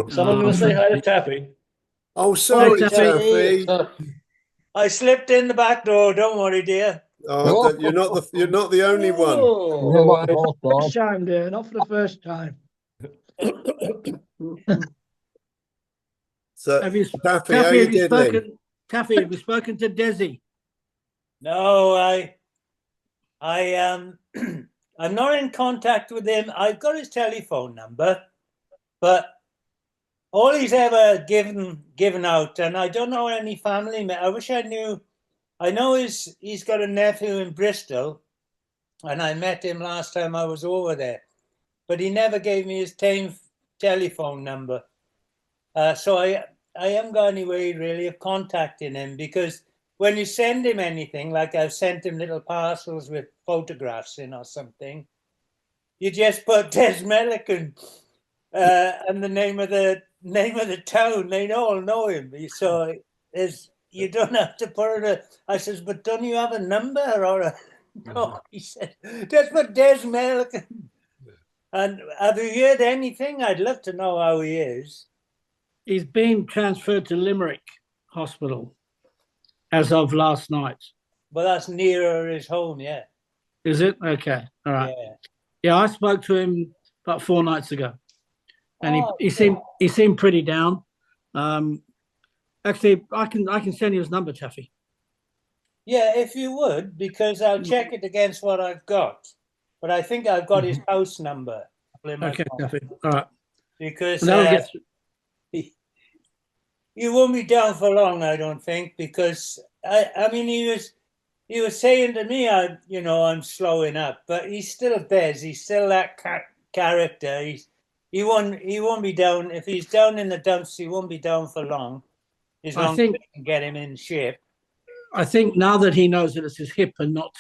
Someone going to say hi to Taffy. Oh, Hi, sorry, Taffy. Taffy. I slipped in the back door. Don't worry, dear. Oh, you're not the only one. First time, dear, not for the first time. So, Have you, Taffy, how Taffy, you have you diddling? spoken? Taffy, have you spoken to Desi? No, I'm not in contact with him. I've got his telephone number, but all he's ever given out, and I don't know any family. I wish I knew. I know he's got a nephew in Bristol, and I met him last time I was over there, but he never gave me his telephone number. So I haven't got any way really of contacting him, because when you send him anything, like I've sent him little parcels with photographs in or something, you just put Des Millican and the name of the town. They all know him. So you don't have to put it. I says, but don't you have a number or a? No, he said, just put Des Millican. And have you heard anything? I'd love to know how he is. He's been transferred to Limerick Hospital as of last night. But that's nearer his home, yeah. Is it? Okay. All right. Yeah. Yeah, I spoke to him about 4 nights ago, and he seemed pretty down. Actually, I can send you his number, Taffy. Yeah, if you would, because I'll check it against what I've got. But I think I've got his house number. Okay, Taffy. All right. Because he won't be down for long, I don't think, because I mean he was saying to me, I'm slowing up, but he's still Des. He's still that character. He won't be down. If he's down in the dumps, he won't be down for long. As long as we can get him in shape. I think now that he knows that it's his hip and not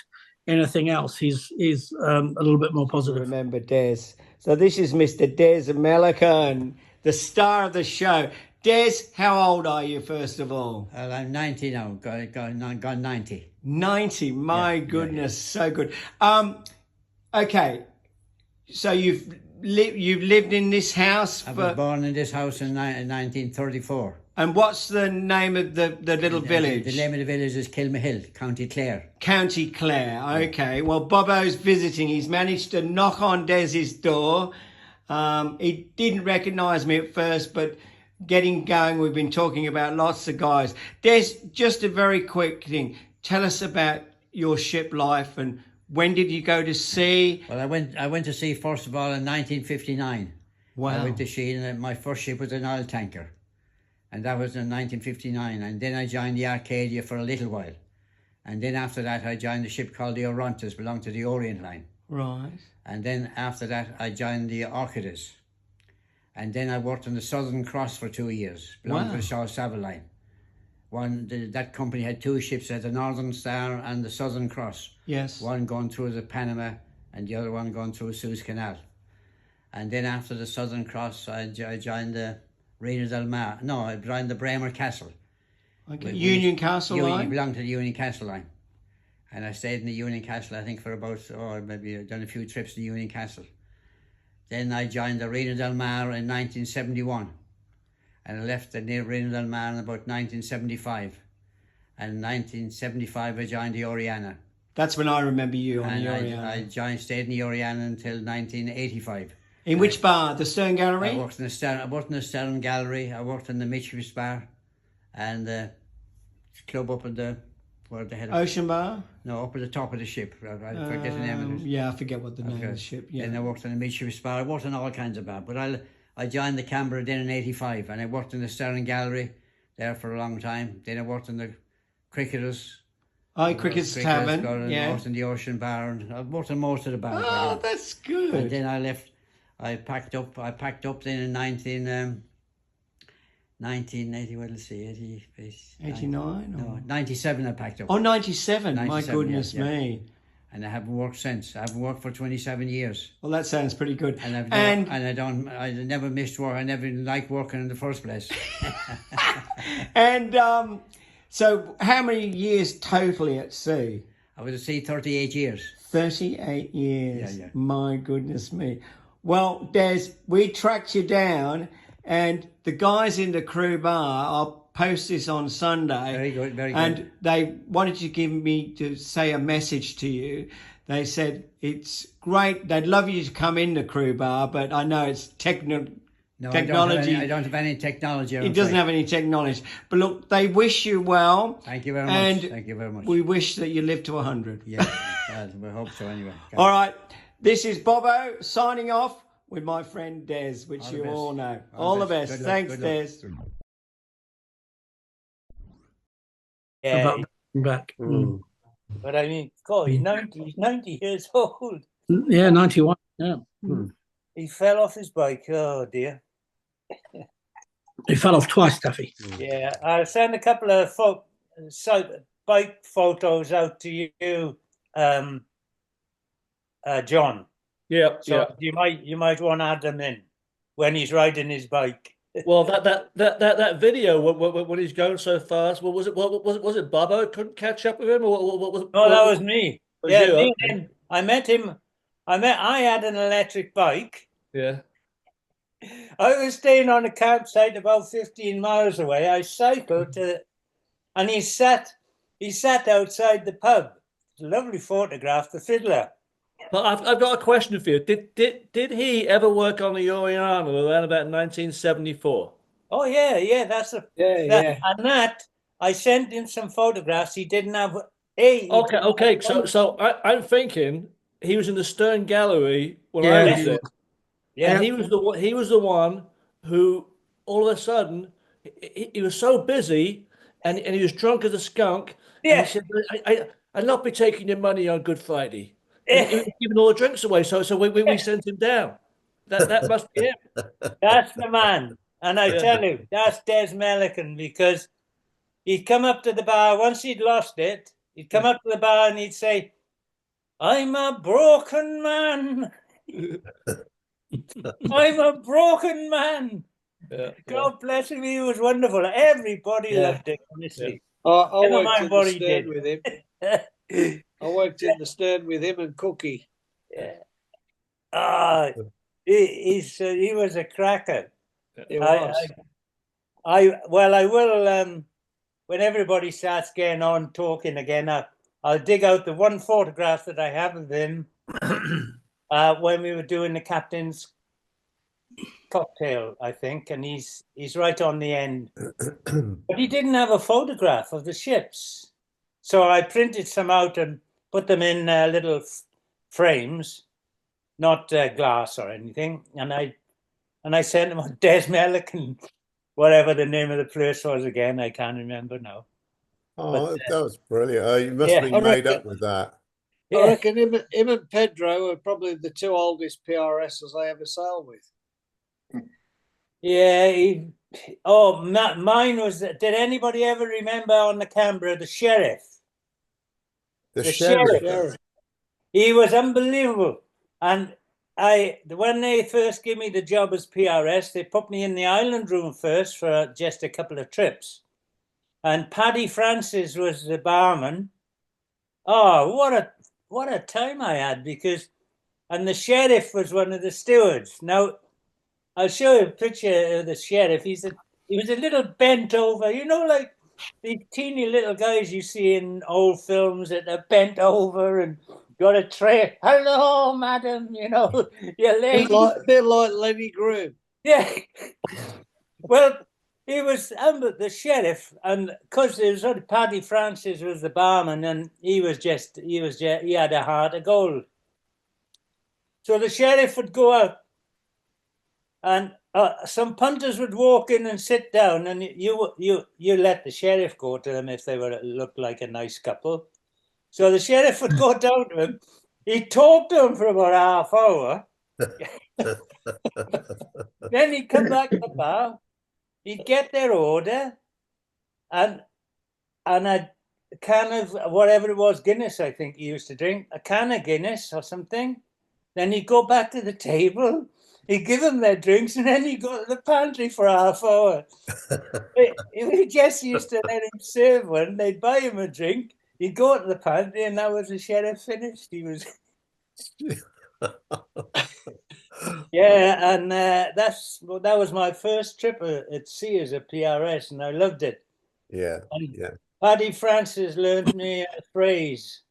anything else, he's a little bit more positive. Remember Des. So this is Mr. Des Millican, the star of the show. Des, how old are you, first of all? I'm 90 now, gone 90. 90, my goodness, so good. Okay, so you've lived in this house? I was born in this house in 1934. And what's the name of the little village? The name of the village is Kilmahill, County Clare. County Clare, okay. Well, Bobo's visiting. He's managed to knock on Des's door. He didn't recognise me at first, but getting going, we've been talking about lots of guys. Des, just a very quick thing. Tell us about your ship life and when did you go to sea? Well, I went to sea first of all in 1959. Wow. I went to sea and my first ship was an oil tanker. And that was in 1959. And then I joined the Arcadia for a little while. And then after that, I joined a ship called the Orontes, belonged to the Orient Line. Right. And then after that, I joined the Orchids. And then I worked on the Southern Cross for 2 years, belonged to the Shaw Savile Line. That company had 2 ships, the Northern Star and the Southern Cross. Yes. One going through the Panama and the other one going through Suez Canal. And then after the Southern Cross, I joined the Reina del Mar. No, I joined the Bremer Castle. Okay. Union Castle Line? Belonged to the Union Castle Line. And I stayed in the Union Castle, I think, for about, maybe I've done a few trips to the Union Castle. Then I joined the Reina del Mar in 1971. And I left the Reina del Mar in about 1975. And in 1975, I joined the Oriana. That's when I remember you on the Oriana. I stayed in the Oriana until 1985. In which bar? The Stern Gallery? I worked in the Stern Gallery. I worked in the Mitchell's Bar and the club up at the Ocean Bar? No, up at the top of the ship. I forget the name of it. Yeah, I forget what the name of the ship. Yeah. Then I worked in the Mitchell's Bar. I worked in all kinds of bars. But I joined the Canberra then in 85 and I worked in the Stern Gallery there for a long time. Then I worked in the Cricketers. Cricketers Tavern. Yeah. I worked in the Ocean Bar and I worked in most of the bars. Oh, that's good. And then I left. I packed up then in 1980, what let's see, 89? No, 97 I packed up. Oh, 97, my goodness me. and I haven't worked since. I haven't worked for 27 years. Well, that sounds pretty good. And I never missed work. I never liked working in the first place. And so how many years totally at sea? I was at sea 38 years. 38 years. Yeah. My goodness me. Well, Des, we tracked you down, and the guys in the crew bar, I'll post this on Sunday. Very good, very good. And they wanted to say a message to you. They said it's great. They'd love you to come in the crew bar, but I know it's technology. I don't have any technology. It doesn't have any technology. But look, they wish you well. Thank you very much. And thank you very much. we wish that you live to 100. Yeah, we hope so anyway. All right. This is Bobo signing off with my friend Des, which All the you best. all know. All All the the best. best. Good luck, Thanks, good luck. Des. Yeah, Back. but I mean, God, he's 90 years old. Yeah, 91. Yeah. He fell off his bike. Oh dear. He fell off twice, Duffy. Yeah, I'll send a couple of bike photos out to you, John. Yeah, So you might want to add them in when he's riding his bike. Well, that video when he's going so fast. Was it Bobo couldn't catch up with him, or what was? No, that was me. Was Yeah, you? me Okay. and him. I met him. I had an electric bike. Yeah. I was staying on a campsite about 15 miles away. I cycled to, and he sat outside the pub. It's a lovely photograph, the fiddler. But I've got a question for you. Did he ever work on the Oriana around about 1974? Oh yeah, that's a Yeah. And that I sent him some photographs. He didn't have. Okay. So I'm thinking he was in the Stern Gallery when I was there. Yeah, And he was the one who all of a sudden he was so busy and he was drunk as a skunk. Yeah. And he said, I'll not be taking your money on Good Friday. And he was giving all the drinks away, so we sent him down. That must be him. That's the man. And I tell you, that's Des Mellican, because he'd come up to the bar once he'd lost it. He'd come up to the bar and he'd say, "I'm a broken man. I'm a broken man." God bless him. He was wonderful. Everybody loved him, honestly. I Never worked mind in what the he stern did. with him. I worked in the stern with him and Cookie. Yeah. He was a cracker. It was. I will when everybody starts getting on talking again, I'll dig out the one photograph that I have of him when we were doing the captain's cocktail, I think, and he's right on the end. But he didn't have a photograph of the ships, so I printed some out and put them in little frames, not glass or anything, and I sent them on Des Mellican, whatever the name of the place was again. I can't remember now. Oh, that was brilliant. You must have been made up with that. I reckon him and Pedro are probably the two oldest PRSs I ever sailed with. Yeah. Mine was. Did anybody ever remember on the Canberra the Sheriff? The sheriff. Sheriff. He was unbelievable. And when they first gave me the job as PRS, they put me in the island room first for just a couple of trips. And Paddy Francis was the barman. Oh, what a time I had, and the sheriff was one of the stewards. Now, I'll show you a picture of the sheriff. He was a little bent over, like these teeny little guys you see in old films that are bent over and got a tray. "Hello, madam," your lady. Bit like Lenny Groom. Yeah. Well, he was the sheriff, and because there was only Paddy Francis was the barman, and he had a heart of gold. So the sheriff would go out, and some punters would walk in and sit down, and you let the sheriff go to them if they looked like a nice couple. So the sheriff would go down to him. He'd talk to him for about half hour. Then he'd come back to the bar. He'd get their order, and can of whatever it was, Guinness, I think he used to drink, a can of Guinness or something. Then he'd go back to the table, he'd give them their drinks, and then he'd go to the pantry for half hour. We just used to let him serve one, they'd buy him a drink, he'd go to the pantry, and that was the sheriff finished. He was... Yeah, and that was my first trip at sea as a PRS, and I loved it. Yeah, and yeah. Paddy Francis learned me a phrase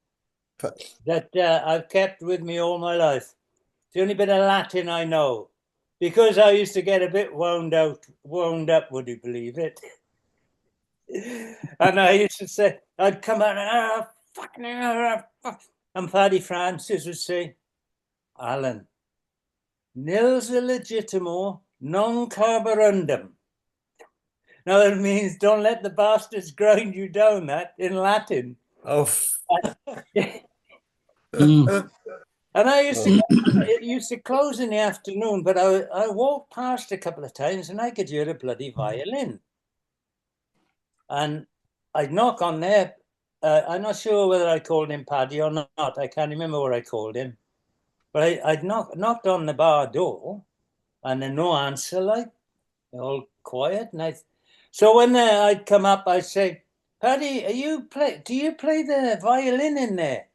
that I've kept with me all my life. It's the only bit of Latin I know, because I used to get a bit wound up, would you believe it? And I used to say, I'd come out, fucking and Paddy Francis would say, Alan, nil's a legitimo non carborundum. Now it means don't let the bastards grind you down, that in Latin. Oh. And I used to, it used to close in the afternoon, but I walked past a couple of times and I could hear a bloody violin. And I'd knock on there. I'm not sure whether I called him Paddy or not. I can't remember what I called him. But I'd knocked on the bar door and then no answer, like, all quiet. And so when I'd come up, I'd say, Paddy, do you play the violin in there?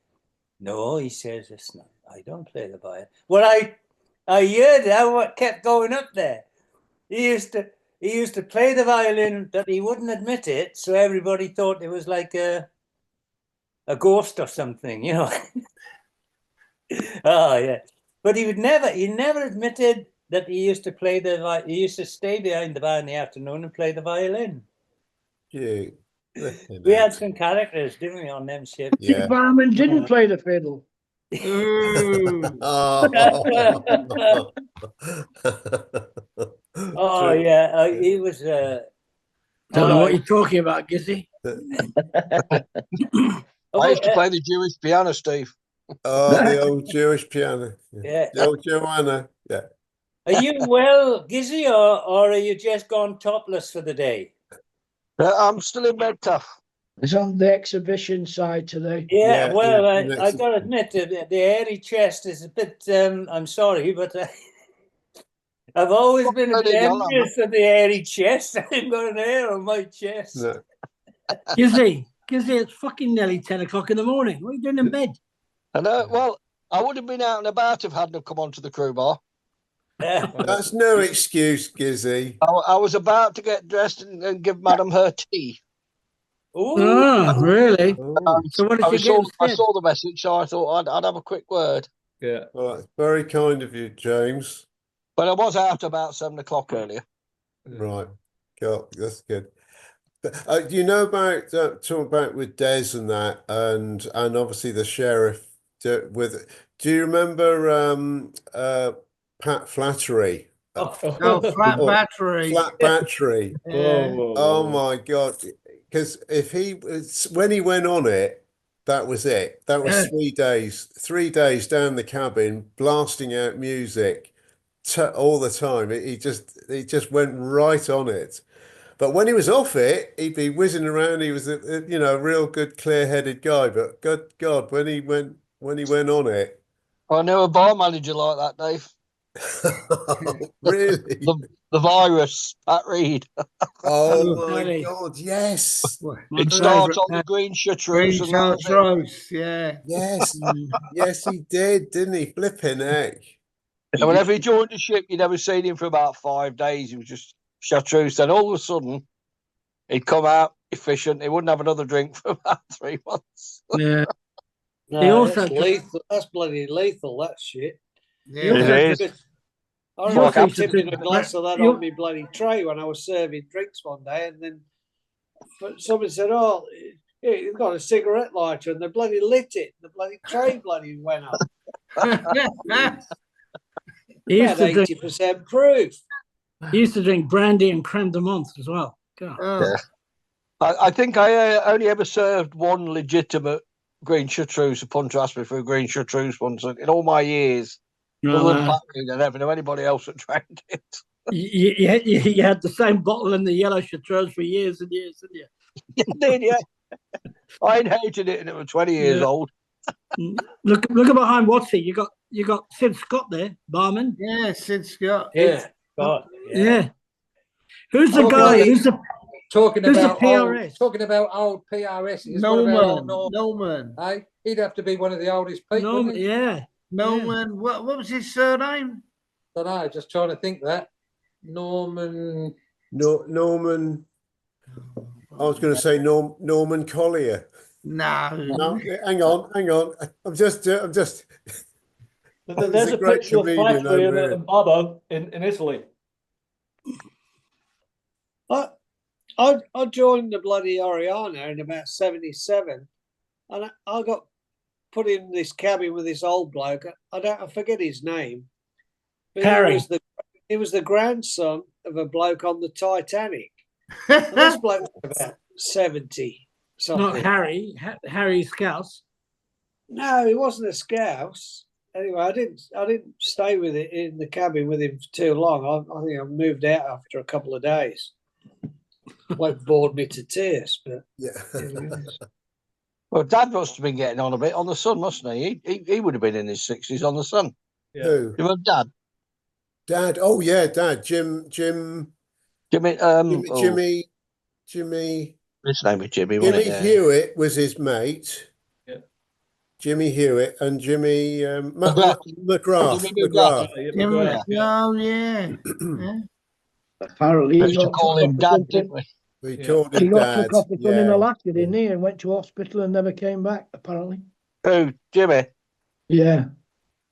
No, he says, it's not. I don't play the violin. Well, I heard how kept going up there. He used to play the violin, but he wouldn't admit it, so everybody thought it was like a ghost or something, you know. Oh yeah, but he never admitted that he used to play he used to stay behind the bar in the afternoon and play the violin. Yeah. We had some characters, didn't we, on them ships? Yeah. Barman didn't play the fiddle. Oh yeah, he was. Don't know what you're talking about, Gizzy. I used to play the Jewish piano, Steve. Oh, the old Jewish piano. Yeah. The old Joanna. Yeah. Are you well, Gizzy, or are you just gone topless for the day? I'm still in bed, tough. It's on the exhibition side today. Yeah, well, I got to admit, the hairy chest is a bit, I'm sorry, but I've always been a bit envious of the hairy chest. I've got an hair on my chest. No. Gizzy, it's fucking nearly 10 o'clock in the morning. What are you doing in bed? And well, I would have been out and about if I hadn't come onto the crew bar. That's no excuse, Gizzy. I was about to get dressed and give Madam her tea. Oh, really? So what did you get? I saw the message, so I thought I'd have a quick word. Yeah. Well, that's very kind of you, James. But I was out about 7 o'clock earlier. Right. God, that's good. You know about talking about with Des and that, and obviously the sheriff. Do you remember Pat Flattery? Flat Battery. Flat Battery. Yeah. Oh my God! Because when he went on it, that was it. That was 3 days. 3 days down the cabin, blasting out music all the time. He just went right on it. But when he was off it, he'd be whizzing around. He was a real good, clear-headed guy. But good God, when he went on it, I knew a bar manager like that, Dave. Really? The virus, Pat Reed. Oh my God, yes. It starts on the green chartreuse. Green chartreuse, yeah. Yes, yes, he did, didn't he? Flipping heck. And whenever he joined the ship, you'd never seen him for about 5 days. He was just chartreuse. Then all of a sudden, he'd come out efficient. He wouldn't have another drink for about 3 months. Yeah. No, He also that's lethal. That's bloody lethal, that shit. Yeah. It is. I remember Like tipping a glass of that on my bloody tray when I was serving drinks one day, and then somebody said, "Oh, you've got a cigarette lighter," and they bloody lit it. The bloody tray bloody went up. He used to drink 80% proof. He used to drink brandy and creme de menthe as well. God. Yeah. I think I only ever served one legitimate green chartreuse. A punter asked me for a green chartreuse once in all my years. Other than Pat Reed, I never knew anybody else that drank it. You had the same bottle in the yellow chartreuse for years and years, didn't you? You did, yeah. I inherited it and it was 20 years old. Look behind Watsy. You got Sid Scott there, barman. Yeah, Sid Scott. Yeah. God. Yeah. Who's the guy? Who's the Talking who's about the PRS? talking about old PRSs. Norman. Hey, he'd have to be one of the oldest people. Norman, yeah. Norman. What was his surname? I don't know. Just trying to think that. Norman. Norman. I was going to say Norman Collier. No. Hang on. I'm just. There's a picture of Flattery and Bobo in Italy. I joined the bloody Oriana in about 77, and I got put in this cabin with this old bloke. I forget his name. But Harry. He was the grandson of a bloke on the Titanic. And this bloke was about 70 something. Not Harry. Harry Scouse. No, he wasn't a Scouse. Anyway, I didn't stay with it in the cabin with him for too long. I think I moved out after a couple of days. Bloke bored me to tears, but yeah. Well, Dad must have been getting on a bit on the Sun, mustn't he? He would have been in his 60s on the Sun. Yeah. Who? You know, Dad. Dad. Oh yeah, Dad. Jimmy. His name was Jimmy. Jimmy Hewitt was his mate. Yeah. Jimmy Hewitt and Jimmy McGrath. Oh yeah. Apparently, we used to call him Dad, didn't we? We called him he got Dad. took off the sun in Alaska, didn't he? And went to hospital and never came back. Apparently. Who? Jimmy? Yeah.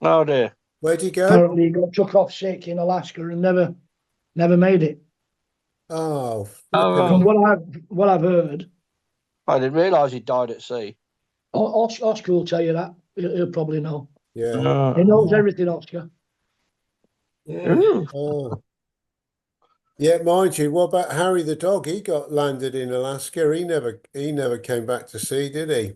Oh dear. Where'd he go? Apparently, he got took off sick in Alaska and never made it. Oh. From what I've heard. I didn't realise he died at sea. Oscar will tell you that. He'll probably know. Yeah. He knows everything, Oscar. Yeah. Oh. Yeah, mind you, what about Harry the dog? He got landed in Alaska. He never came back to sea, did he?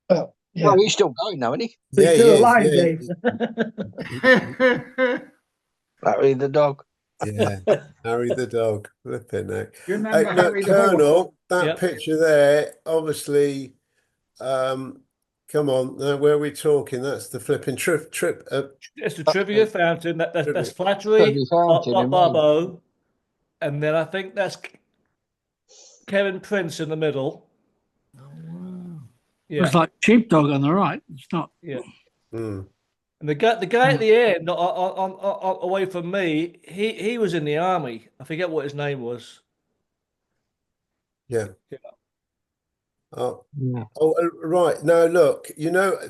Well, yeah. Well, he's still going now, isn't he? Yeah, he's he still is. alive, Yeah. Dave. Harry the dog. Yeah, Harry the dog. Flipping heck. You remember Harry the Colonel, that Yep. picture there, obviously, come on, now where are we talking? That's the flipping trip. It's the trivia fountain. That's Flattery, Trivia fountain in Bobo, and then I think that's Kevin Prince in the middle. Yeah. It's like sheepdog on the right. It's not. Yeah. Mm. And the guy at the end, away from me, he was in the army. I forget what his name was. Yeah. Yeah. Oh, right. Now, look,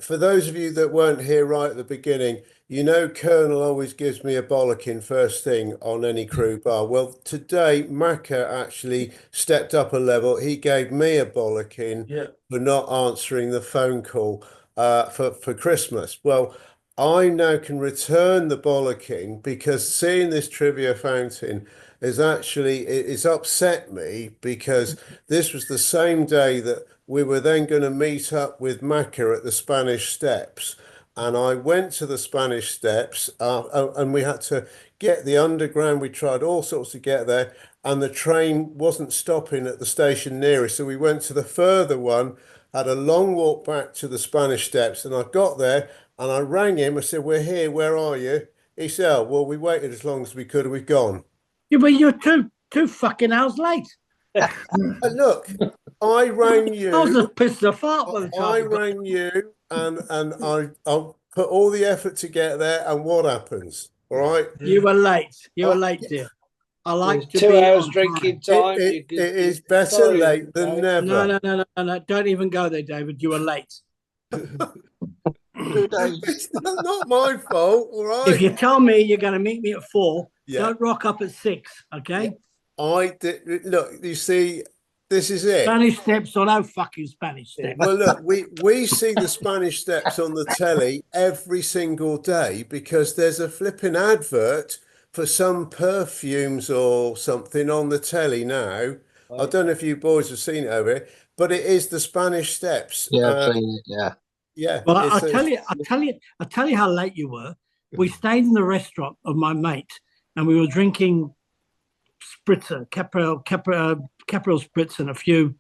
for those of you that weren't here right at the beginning, Colonel always gives me a bollocking first thing on any crew bar. Well, today, Macca actually stepped up a level. He gave me a bollocking for not answering the phone call for Christmas. Well, I now can return the bollocking because seeing this trivia fountain it's upset me because this was the same day that we were then going to meet up with Macca at the Spanish Steps. And I went to the Spanish Steps and we had to get the underground. We tried all sorts to get there and the train wasn't stopping at the station nearest. So we went to the further one, had a long walk back to the Spanish Steps, and I got there and I rang him. I said, "We're here. Where are you?" He said, "Oh, well, we waited as long as we could and we've gone." Yeah, but you're two fucking hours late. Look, I rang you. I was just pissed off by the time I rang you and I put all the effort to get there, and what happens? All right. You were late. You were late, dear. I like to 2 be hours on drinking time. time. It is better late than never. No. Don't even go there, David. You were late. 2 days. It's not my fault, all right? If you tell me you're going to meet me at 4, Yeah. don't rock up at 6, okay? I did. Look, you see, this is it. Spanish Steps or no fucking Spanish Steps. Well, look, we see the Spanish Steps on the telly every single day because there's a flipping advert for some perfumes or something on the telly now. I don't know if you boys have seen it over here, but it is the Spanish Steps. Yeah, I've seen it, yeah. Yeah. Well, I'll tell you how late you were. We stayed in the restaurant of my mate and we were drinking spritzer, Caprel spritz and a few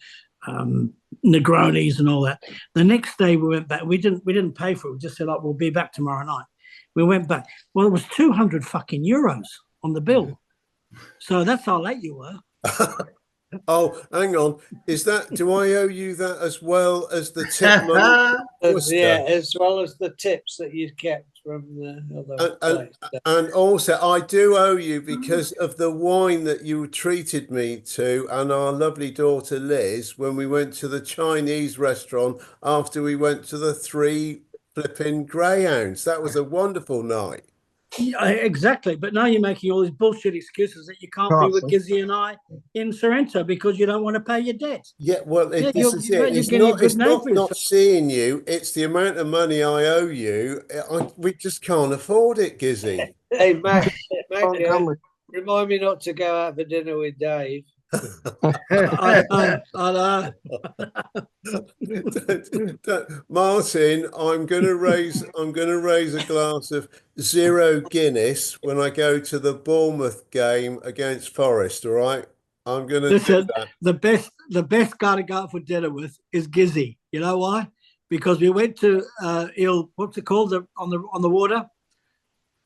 Negronis and all that. The next day we went back. We didn't pay for it. We just said, like, we'll be back tomorrow night. We went back. Well, it was 200 fucking euros on the bill. So that's how late you were. Oh, hang on. Do I owe you that as well as the tip money? Yeah, as well as the tips that you kept from the other place. And also, I do owe you because of the wine that you treated me to and our lovely daughter Liz when we went to the Chinese restaurant after we went to the 3 flipping greyhounds. That was a wonderful night. Yeah, exactly. But now you're making all these bullshit excuses that you can't be with Gizzy and I in Sorrento because you don't want to pay your debt. Yeah, well, this is it. It's not seeing you. It's the amount of money I owe you. We just can't afford it, Gizzy. Hey, Mac, remind me not to go out for dinner with Dave. Martin, I'm going to raise a glass of 0 Guinness when I go to the Bournemouth game against Forest. All right, I'm going to do that. The best guy to go out for dinner with is Gizzy. You know why? Because we went to what's it called, on the water,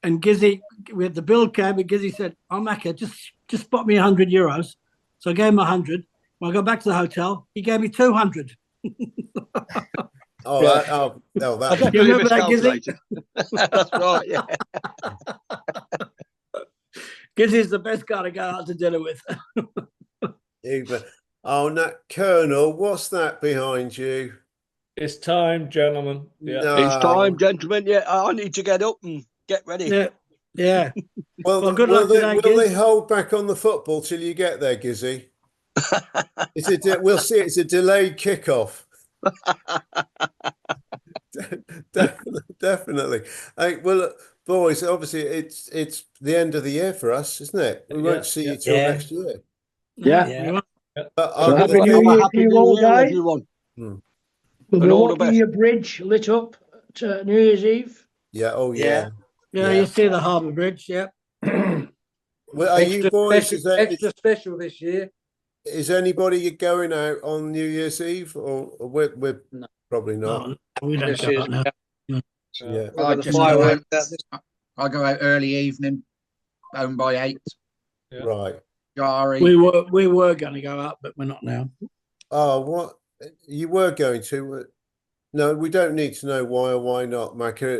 and Gizzy, we had the bill came, and Gizzy said, "Oh, Macca, just spot me 100 euros." So I gave him 100. When I got back to the hotel, he gave me 200. Oh, that. You remember that, Gizzy? That's right, yeah. Gizzy's the best guy to go out to dinner with. Oh, no, Colonel, what's that behind you? It's time, gentlemen. Yeah. No. It's time, gentlemen. Yeah, I need to get up and get ready. Yeah. Well, good luck today, will they hold back on the football till you get there, Gizzy? We'll see. It's a delayed kickoff. Definitely. Well, boys, obviously it's the end of the year for us, isn't it? We won't see you till next year. Yeah. But So happy New Year to you all, guys. Everyone. We'll be walking your bridge lit up to New Year's Eve. Yeah. Oh, yeah. Yeah, you see the Harbour Bridge. Yeah. Well, are you boys extra special this year? Is anybody going out on New Year's Eve, or we're probably not? No, we don't go out now. Yeah. I go out early evening, home by 8. Yeah. Right. Jari. We were going to go out, but we're not now. Oh, what you were going to? No, we don't need to know why or why not, Macca.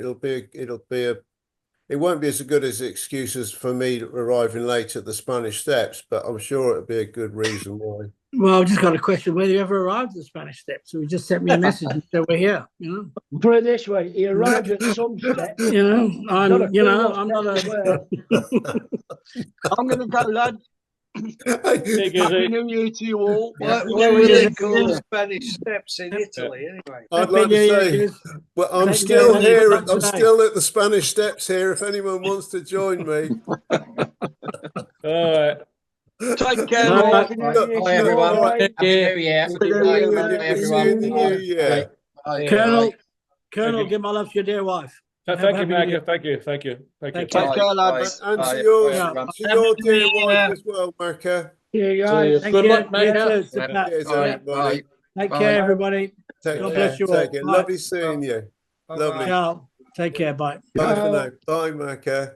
It won't be as good as excuses for me arriving late at the Spanish Steps, but I'm sure it'll be a good reason why. Well, I've just got a question whether you ever arrived at the Spanish Steps. So he just sent me a message and said we're here. Put it this way: he arrived at some steps. I'm not a. I'm going to go, lad. Happy New Year to you all. What were they called? Spanish Steps in Italy, anyway. I'd like to say, well, I'm still here. I'm still at the Spanish Steps here. If anyone wants to join me. All right. Take care. Bye, everyone. Happy New Year. Colonel, give my love to your dear wife. Thank you, Macca. Thank you. Take care, lads. And to your dear wife as well, Macca. Yeah, guys. Good luck, Macca. Cheers, everybody. Take care, everybody. God bless you all. Lovely seeing you. Lovely. Ciao. Take care. Bye. Bye for now. Bye, Macca.